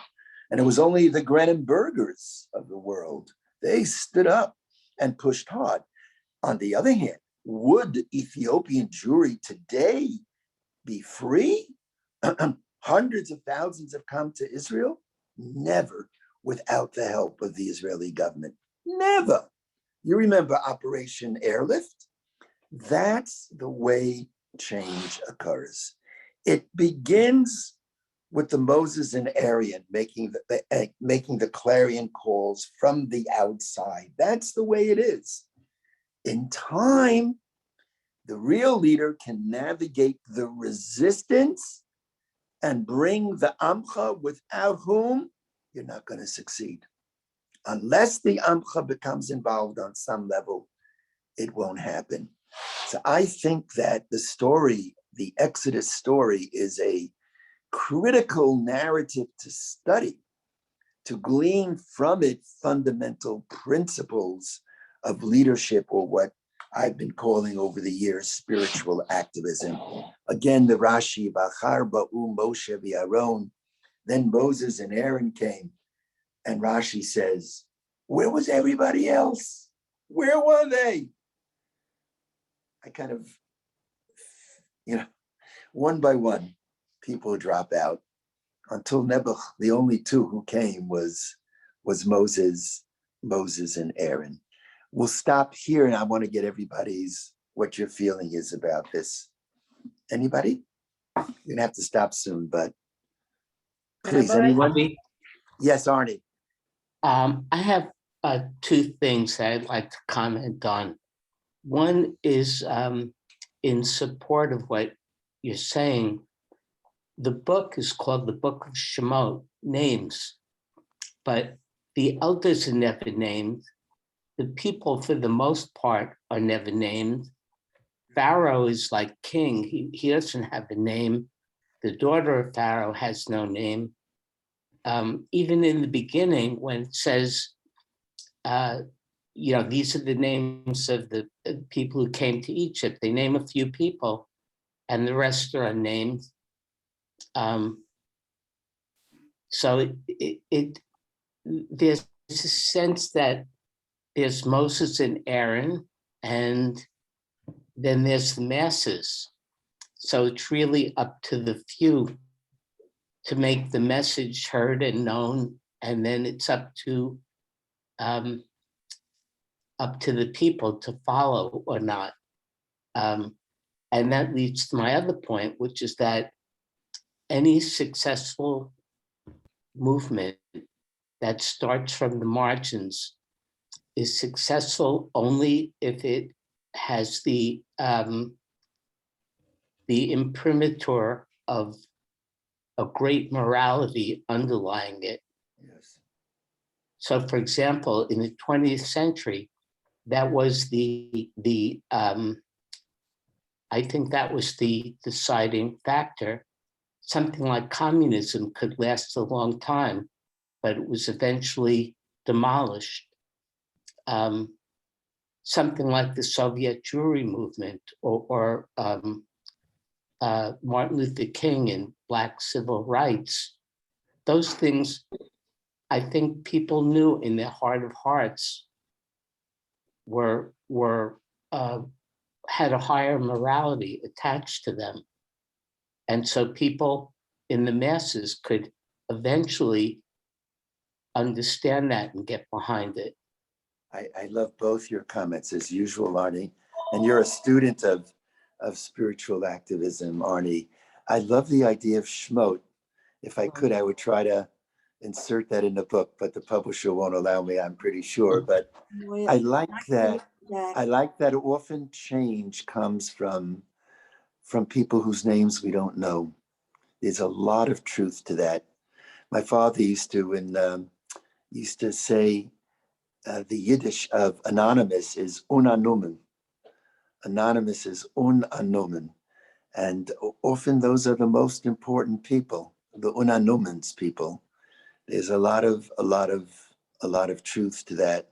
And it was only the Grenenbergers of the world. They stood up and pushed hard. On the other hand, would Ethiopian Jewry today be free? Hundreds of thousands have come to Israel. Never without the help of the Israeli government. Never. You remember Operation Airlift? That's the way change occurs. It begins with the Moses and Aaron making the clarion calls from the outside. That's the way it is. In time, the real leader can navigate the resistance and bring the Amcha, without whom you're not going to succeed. Unless the Amcha becomes involved on some level, it won't happen. So I think that the story, the Exodus story, is a critical narrative to study, to glean from it fundamental principles of leadership, or what I've been calling over the years spiritual activism. Again, the Rashi, Bachar Ba'u Moshe v'Aaron, then Moses and Aaron came, and Rashi says, where was everybody else? Where were they? I kind of, one by one, people drop out until Nebuch. The only two who came was Moses and Aaron. We'll stop here, and I want to get everybody's, what your feeling is about this. Anybody? You're gonna have to stop soon, but please, Rabbi? anyone? Yes, Arnie. I have two things that I'd like to comment on. One is in support of what you're saying. The book is called the Book of Shemot, names, but the elders are never named. The people, for the most part, are never named. Pharaoh is like king. He doesn't have a name. The daughter of Pharaoh has no name. Even in the beginning, when it says, these are the names of the people who came to Egypt, they name a few people, and the rest are unnamed. So there's a sense that there's Moses and Aaron, and then there's the masses. So it's really up to the few to make the message heard and known, and then it's up to the people to follow or not. And that leads to my other point, which is that any successful movement that starts from the margins is successful only if it has the imprimatur of a great morality underlying it. Yes. So, for example, in the 20th century, that was I think that was the deciding factor. Something like communism could last a long time, but it was eventually demolished. Something like the Soviet Jewry movement or Martin Luther King and Black civil rights, those things, I think people knew in their heart of hearts had a higher morality attached to them. And so people in the masses could eventually understand that and get behind it. I love both your comments as usual, Arnie. And you're a student of spiritual activism, Arnie. I love the idea of Shmot. If I could, I would try to insert that in the book, but the publisher won't allow me, I'm pretty sure. But I like that. I like that often change comes from people whose names we don't know. There's a lot of truth to that. My father used to say the Yiddish of anonymous is unanomen. Anonymous is unanomen. And often those are the most important people, the unanomens people. There's a lot of truth to that.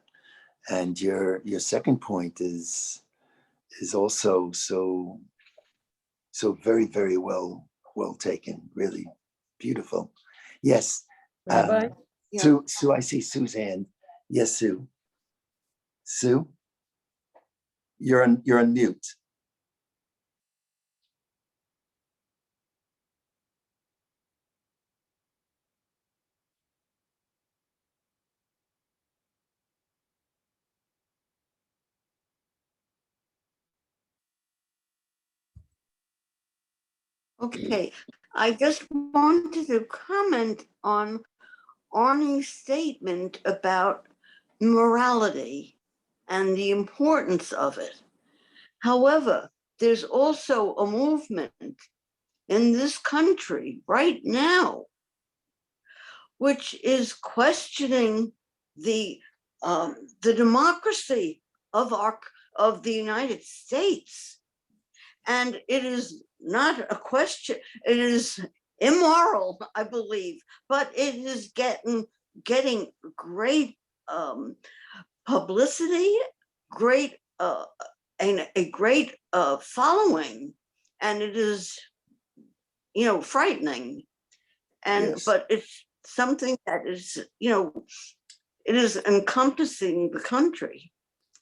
And your second point is also so very, very well taken, really beautiful. Yes. Rabbi? Sue, I see Sue's hand. Yes, Sue. Sue, you're on mute. Okay, I just wanted to comment on Arnie's statement about morality and the importance of it. However, there's also a movement in this country right now which is questioning the democracy of the United States. And it is not a question, it is immoral, I believe, but it is getting great publicity, great and a great following, and it is, frightening. And Yes. but it's something that is, it is encompassing the country.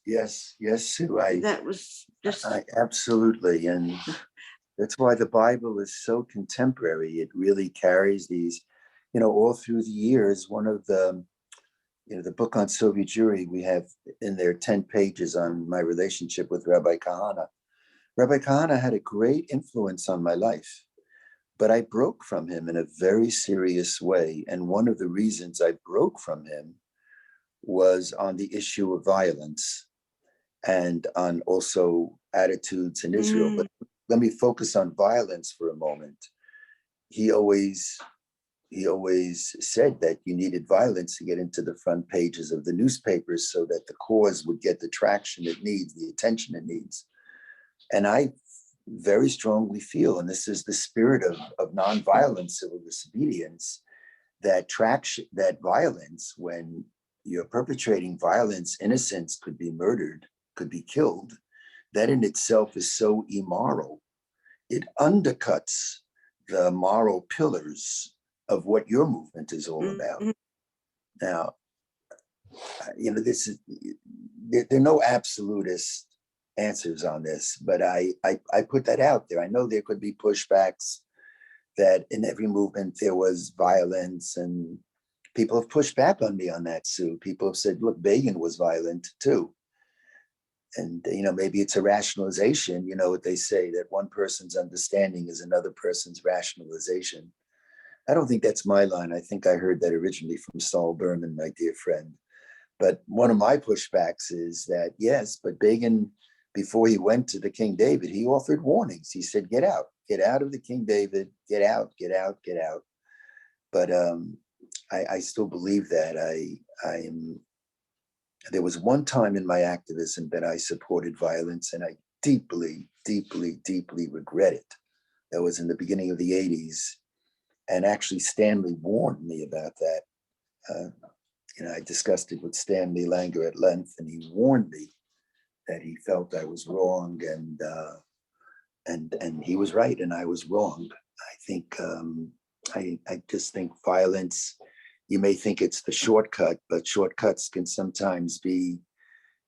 Yes, Sue. That was just Absolutely. And that's why the Bible is so contemporary. It really carries these, all through the years. One of the, the book on Soviet Jewry, we have in there 10 pages on my relationship with Rabbi Kahana. Rabbi Kahana had a great influence on my life, but I broke from him in a very serious way. And one of the reasons I broke from him was on the issue of violence and on also attitudes in Israel. But let me focus on violence for a moment. He always said that you needed violence to get into the front pages of the newspapers so that the cause would get the traction it needs, the attention it needs. And I very strongly feel, and this is the spirit of nonviolent civil disobedience, that violence, when you're perpetrating violence, innocents could be murdered, could be killed. That in itself is so immoral. It undercuts the moral pillars of what your movement is all about. Now, this is, there are no absolutist answers on this, but I put that out there. I know there could be pushbacks, that in every movement there was violence, and people have pushed back on me on that, Sue. People have said, look, Begin was violent too. And, maybe it's a rationalization, what they say, that one person's understanding is another person's rationalization. I don't think that's my line. I think I heard that originally from Saul Berman, my dear friend. But one of my pushbacks is that, yes, but Begin, before he went to the King David, he offered warnings. He said, get out of the King David, get out. But I still believe that there was one time in my activism that I supported violence, and I deeply, deeply, deeply regret it. That was in the beginning of the 80s. And actually, Stanley warned me about that. I discussed it with Stanley Langer at length, and he warned me that he felt I was wrong, and he was right, and I was wrong. I think I just think violence, you may think it's the shortcut, but shortcuts can sometimes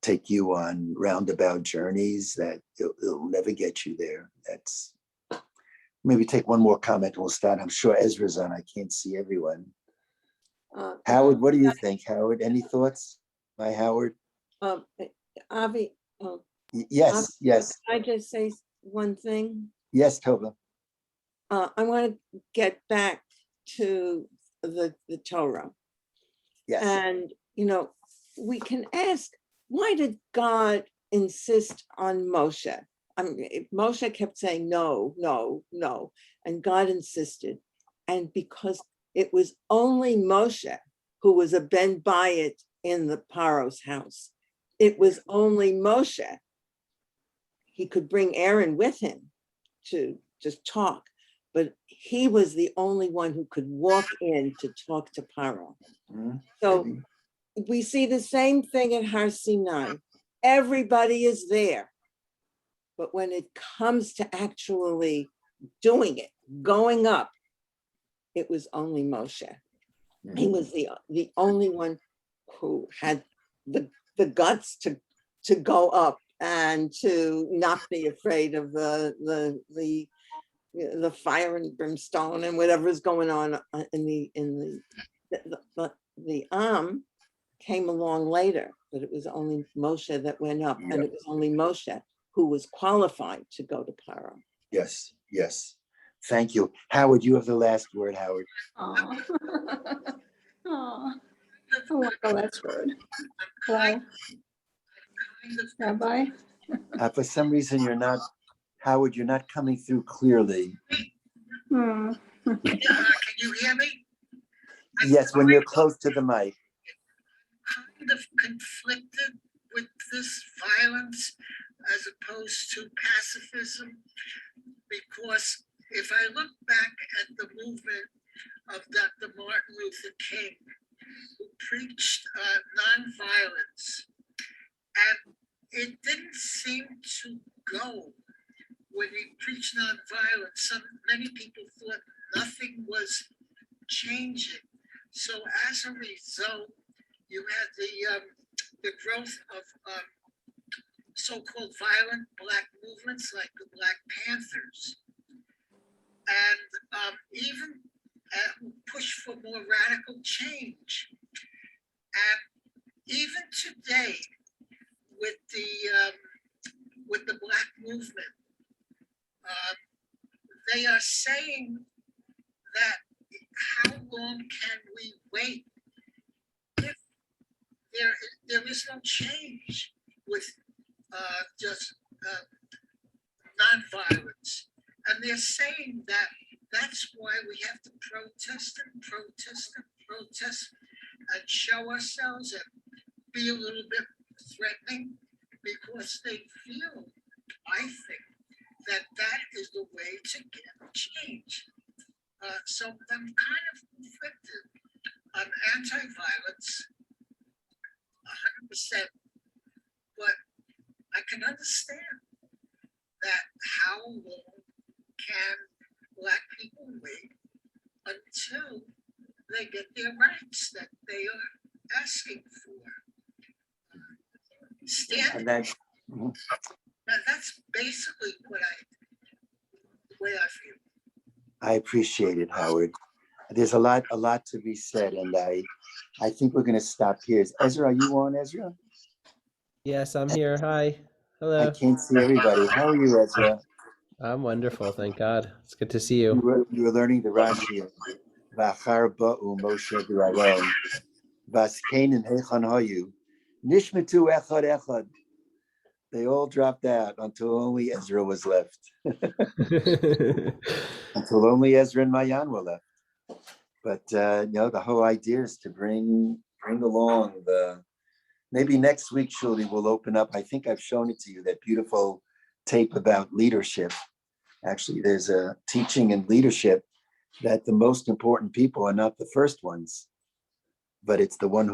take you on roundabout journeys that it'll never get you there. That's maybe take one more comment and we'll start. I'm sure Ezra's on. I can't see everyone. Howard, what do you think? Howard, any thoughts? My Howard? Avi, Yes, yes, can I just say one thing? yes, Tova. I want to get back to the Torah. Yes, And, we can ask, why did God insist on Moshe? I mean, Moshe kept saying, no, no, no, and God insisted. And because it was only Moshe who was a Ben Bayit in the Paro's house. It was only Moshe. He could bring Aaron with him to just talk, but he was the only one who could walk in to talk to Paro. So we see the same thing at Har Sinai. Everybody is there. But when it comes to actually doing it, going up, it was only Moshe. He was the only one who had the guts to go up and to not be afraid of the fire and brimstone and whatever's going on in the came along later, but it was only Moshe that went up, and it was only Moshe who was qualified to go to Paro. yes, yes. Thank you. Howard, you have the last word, Howard. Oh, oh, my last word. Well, Rabbi. For some reason, you're not, Howard, you're not coming through clearly. Hmm. Can you hear me? Yes, when you're close to the mic. Kind of conflicted with this violence as opposed to pacifism, because if I look back at the movement of Dr. Martin Luther King, who preached nonviolence, and it didn't seem to go when he preached nonviolence. Many people thought nothing was changing. So as a result, you had the growth of so-called violent Black movements like the Black Panthers, and even push for more radical change. And even today, with the Black movement, they are saying that how long can we wait if there is no change with just nonviolence? And they're saying that that's why we have to protest and protest and protest and show ourselves and be a little bit threatening, because they feel, I think, that is the way to get change. So I'm kind of conflicted. I'm anti-violence, 100%, but I can understand that how long can Black people wait until they get their rights that they are asking for. That's basically the way I feel. I appreciate it, Howard. There's a lot to be said, and I think we're going to stop here. Is Ezra, are you on, Ezra? Yes, I'm here. Hi. Hello. I can't see everybody. How are you, Ezra? I'm wonderful, thank God. It's good to see you. You were learning the Rashi. V'achar ba'u Moshe b'Aaron, v'askenin hechan hayu, nishmetu echad echad. They all dropped out until only Ezra was left. Until only Ezra and Mayan were left. But the whole idea is to bring along maybe next week, Shuli, we'll open up. I think I've shown it to you, that beautiful tape about leadership. Actually, there's a teaching in leadership that the most important people are not the first ones, but it's the ones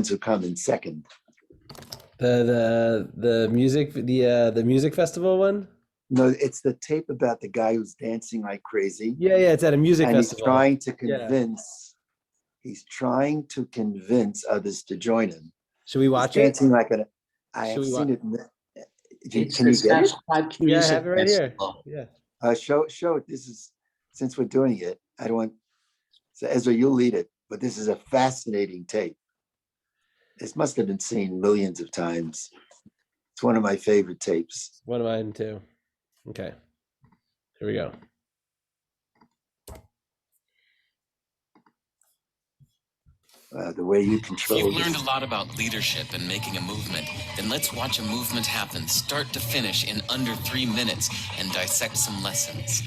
who come in second. The music festival one? No, it's the tape about the guy who's dancing like crazy. Yeah, it's at a music festival. He's trying to convince. Yeah. He's trying to convince others to join him. Should we watch it? Dancing like I have seen it. Can you get it? Yeah, I have it right here. Yeah. Show it. This is, since we're doing it, I don't want, so Ezra, you'll lead it, but this is a fascinating tape. This must have been seen millions of times. It's one of my favorite tapes. One of mine too. Okay, here we go. The way you If control you've this. learned a lot about leadership and making a movement, then let's watch a movement happen start to finish in under 3 minutes and dissect some lessons.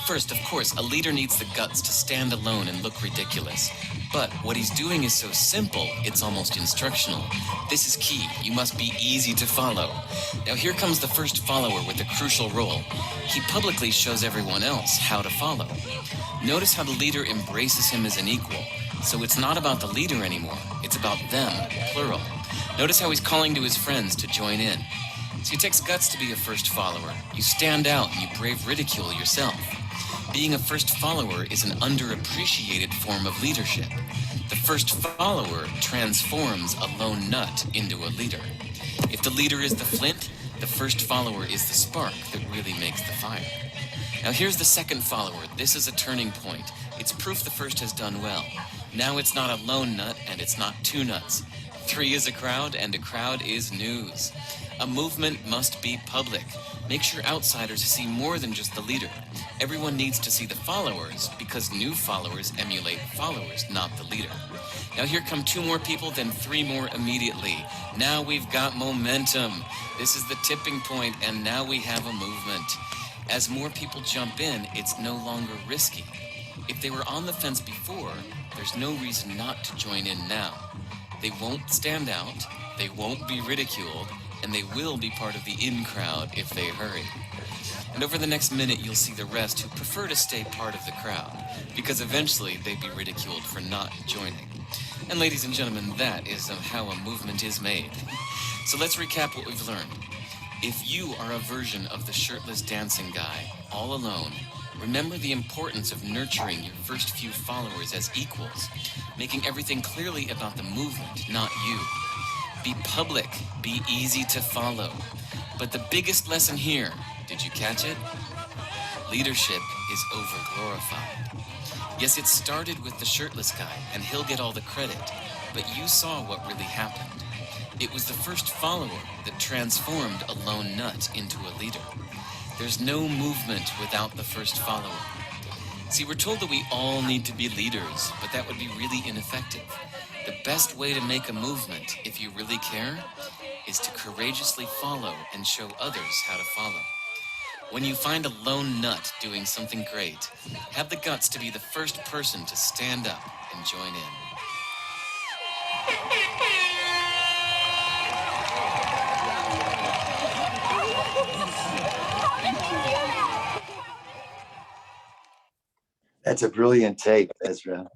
First, of course, a leader needs the guts to stand alone and look ridiculous. But what he's doing is so simple, it's almost instructional. This is key. You must be easy to follow. Now here comes the first follower with a crucial role. He publicly shows everyone else how to follow. Notice how the leader embraces him as an equal. So it's not about the leader anymore. It's about them, plural. Notice how he's calling to his friends to join in. So it takes guts to be a first follower. You stand out and you brave ridicule yourself. Being a first follower is an underappreciated form of leadership. The first follower transforms a lone nut into a leader. If the leader is the flint, the first follower is the spark that really makes the fire. Now here's the second follower. This is a turning point. It's proof the first has done well. Now it's not a lone nut and it's not two nuts. 3 is a crowd and a crowd is news. A movement must be public. Make sure outsiders see more than just the leader. Everyone needs to see the followers because new followers emulate followers, not the leader. Now here come 2 more people, then 3 more immediately. Now we've got momentum. This is the tipping point and now we have a movement. As more people jump in, it's no longer risky. If they were on the fence before, there's no reason not to join in now. They won't stand out, they won't be ridiculed, and they will be part of the in crowd if they hurry. And over the next minute, you'll see the rest who prefer to stay part of the crowd, because eventually they'd be ridiculed for not joining. And ladies and gentlemen, that is how a movement is made. So let's recap what we've learned. If you are a version of the shirtless dancing guy, all alone, remember the importance of nurturing your first few followers as equals, making everything clearly about the movement, not you. Be public, be easy to follow. But the biggest lesson here, did you catch it? Leadership is overglorified. Yes, it started with the shirtless guy, and he'll get all the credit, but you saw what really happened. It was the first follower that transformed a lone nut into a leader. There's no movement without the first follower. See, we're told that we all need to be leaders, but that would be really ineffective. The best way to make a movement, if you really care, is to courageously follow and show others how to follow. When you find a lone nut doing something great, have the guts to be the first person to stand up and join in. That's a brilliant tape, Ezra.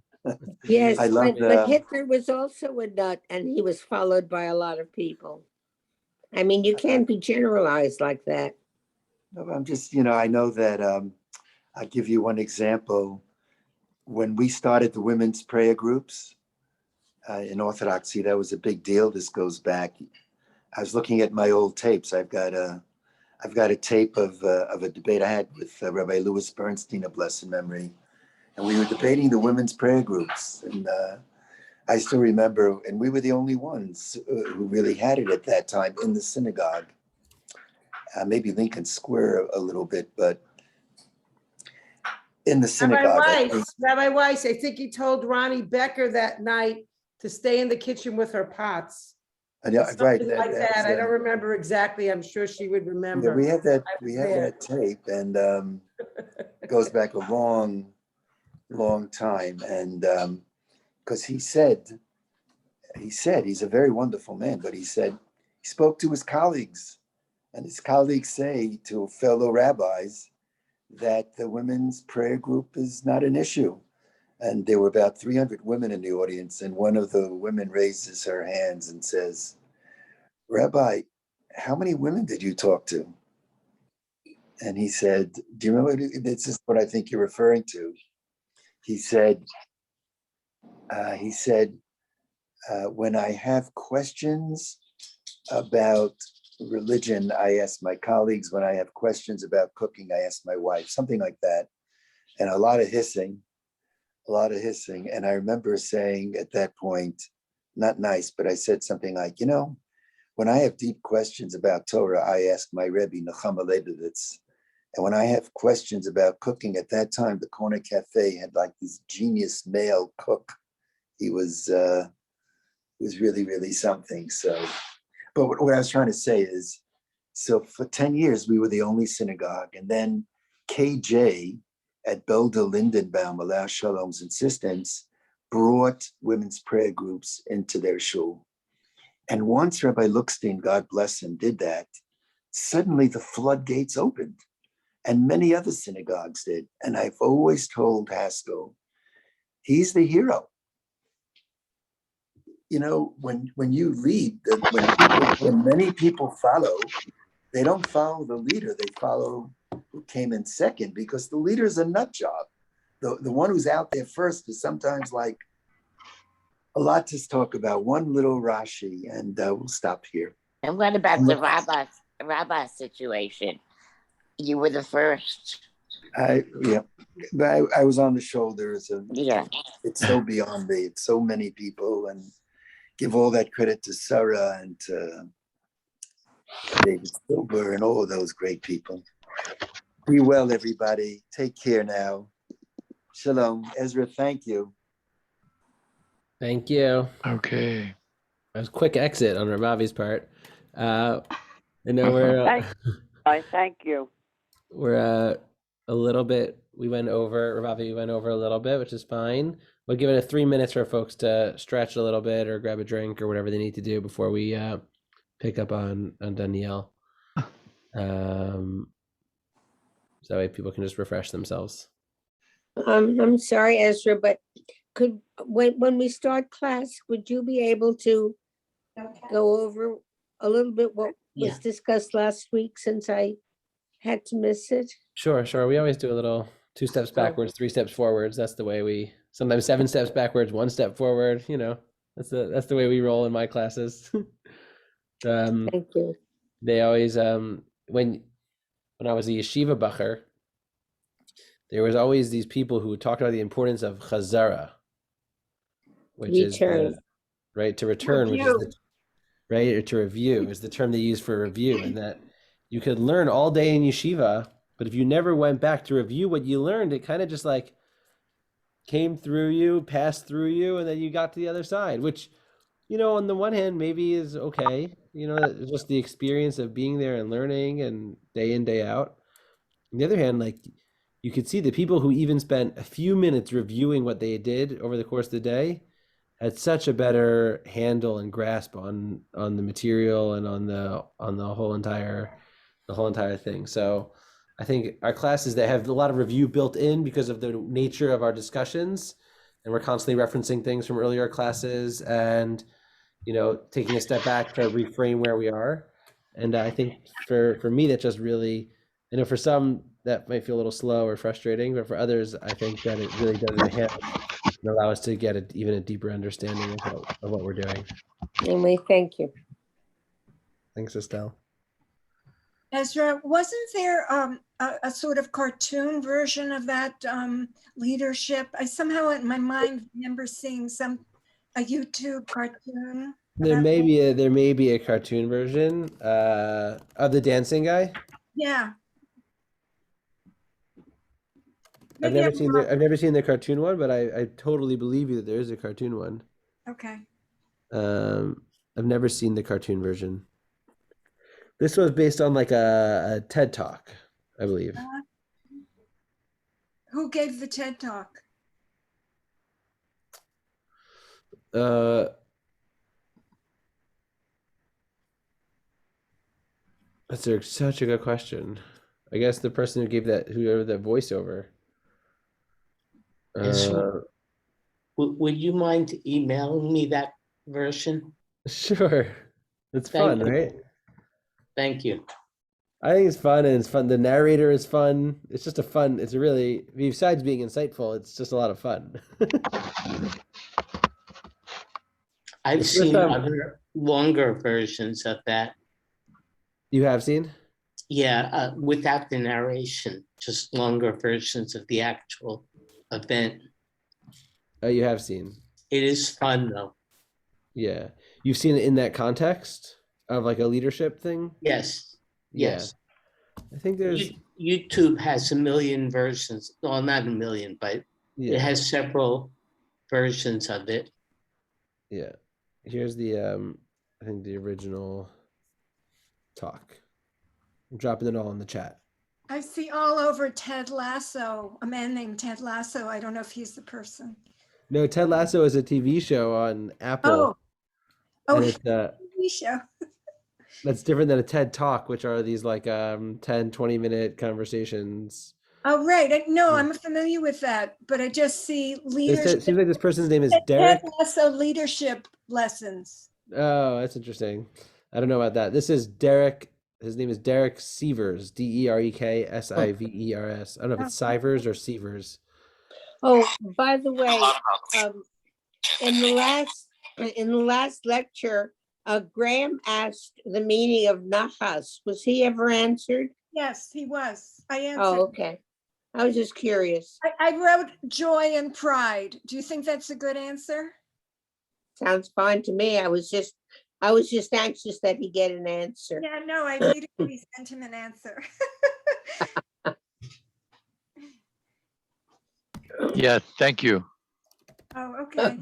Yes, I love but Hitler was also a nut and he was followed by a lot of people. I mean, you can't be generalized like that. I'm just, I know that I'll give you one example. When we started the women's prayer groups in Orthodoxy, that was a big deal. This goes back. I was looking at my old tapes. I've got a tape of a debate I had with Rabbi Louis Bernstein of blessed memory, and we were debating the women's prayer groups. And I still remember, and we were the only ones who really had it at that time in the synagogue. Maybe Lincoln Square a little bit, but in the synagogue. Rabbi Weiss, I think he told Ronnie Becker that night to stay in the kitchen with her pots. Yeah, right. Like that. I don't remember exactly. I'm sure she would remember. Yeah, we have that tape, and it goes back a long time. And because he said he's a very wonderful man, but he said he spoke to his colleagues, and his colleagues say to fellow rabbis that the women's prayer group is not an issue. And there were about 300 women in the audience, and one of the women raises her hands and says, "Rabbi, how many women did you talk to?" And he said, "Do you remember? This is what I think you're referring to." He said, when I have questions about religion, I ask my colleagues. When I have questions about cooking, I ask my wife, something like that. And a lot of hissing. And I remember saying at that point, not nice, but I said something like, when I have deep questions about Torah, I ask my Rebbe, Nechama Leibovitz. And when I have questions about cooking, at that time, the Corner Cafe had like this genius male cook. He was really, really something. So, but what I was trying to say is, so for 10 years, we were the only synagogue. And then KJ at Belda Lindenbaum, Allow Shalom's insistence, brought women's prayer groups into their shul. And once Rabbi Lookstein, God bless him, did that, suddenly the floodgates opened. And many other synagogues did. And I've always told Haskell, he's the hero. When you lead, when many people follow, they don't follow the leader, they follow who came in second, because the leader's a nut job. The one who's out there first is sometimes like a lot to talk about. One little Rashi, and we'll stop here. And what about the rabbi situation? You were the first. I was on the shoulders, and it's so beyond me. It's so many people, and give all that credit to Sarah and to David Silber and all of those great people. Be well, everybody. Take care now. Shalom. Ezra, thank you. Thank you. Okay. That was a quick exit on Ravavi's part. I know Thank you. We're a little bit, Ravavi went over a little bit, which is fine. We'll give it a 3 minutes for folks to stretch a little bit or grab a drink or whatever they need to do before we pick up on Danielle. So that way people can just refresh themselves. I'm sorry, Ezra, but when we start class, would you be able to go over a little bit what was discussed last week, since I had to miss it? Sure. We always do a little 2 steps backwards, 3 steps forwards. That's the way we, sometimes 7 steps backwards, 1 step forward. That's the way we roll in my classes. Thank you. They always, when I was a yeshiva bacher, there was always these people who talked about the importance of chazara, which is to return, which is or to review is the term they use for review, and that you could learn all day in yeshiva, but if you never went back to review what you learned, it kind of just like came through you, passed through you, and then you got to the other side, which, on the one hand, maybe is okay. Just the experience of being there and learning and day in, day out. On the other hand, like, you could see the people who even spent a few minutes reviewing what they did over the course of the day had such a better handle and grasp on the material and on the whole entire thing. So I think our classes, they have a lot of review built in because of the nature of our discussions, and we're constantly referencing things from earlier classes and taking a step back to reframe where we are. And I think for me, that just really, for some that might feel a little slow or frustrating, but for others, I think that it really does enhance and allow us to get even a deeper understanding of what we're doing. Anyway, thank you. Thanks, Estelle. Ezra, wasn't there a sort of cartoon version of that leadership? I somehow in my mind remember seeing a YouTube cartoon. There may be a cartoon version of the dancing guy. Yeah. I've never seen the cartoon one, but I totally believe you that there is a cartoon one. Okay. I've never seen the cartoon version. This was based on like a TED Talk, I believe. Who gave the TED Talk? That's such a good question. I guess the person who gave that voiceover. Would you mind emailing me that version? Sure. It's fun, right? Thank you. I think it's fun, and it's fun. The narrator is fun. It's just it's a really, besides being insightful, it's just a lot of fun. I've seen other longer versions of that. You have seen? Yeah, without the narration, just longer versions of the actual event. Oh, you have seen. It is fun though. Yeah. You've seen it in that context of like a leadership thing? Yes, Yeah. yes. I think there's YouTube has a million versions. Well, not a million, but it yeah. has several versions of it. Yeah. Here's the I think the original talk. I'm dropping it all in the chat. I see all over Ted Lasso, a man named Ted Lasso. I don't know if he's the person. No, Ted Lasso is a TV show on Apple. Oh, And he's it's a TV show. that's different than a TED Talk, which are these like 10, 20-minute conversations. Oh, right. No, I'm familiar with that, but I just see It leadership. seems like this person's name is Ted Derek. Lasso leadership lessons. Oh, that's interesting. I don't know about that. This is Derek. His name is Derek Sievers, DerekSivers. I don't know if it's Sivers or Sievers. Oh, by the way, in the last lecture, Graham asked the meaning of Nahas. Was he ever answered? Yes, he was. I answered. Oh, okay. I was just curious. I wrote joy and pride. Do you think that's a good answer? Sounds fine to me. I was just anxious that he get an answer. Yeah, no, I immediately sent him an answer. Yeah, thank you. Oh, okay.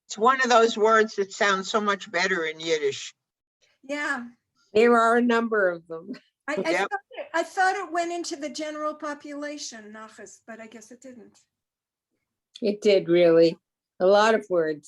It's one of those words that sounds so much better in Yiddish. Yeah. There are a number of them. I thought it went into the general population, Nachas, but I guess it didn't. It did really. A lot of words.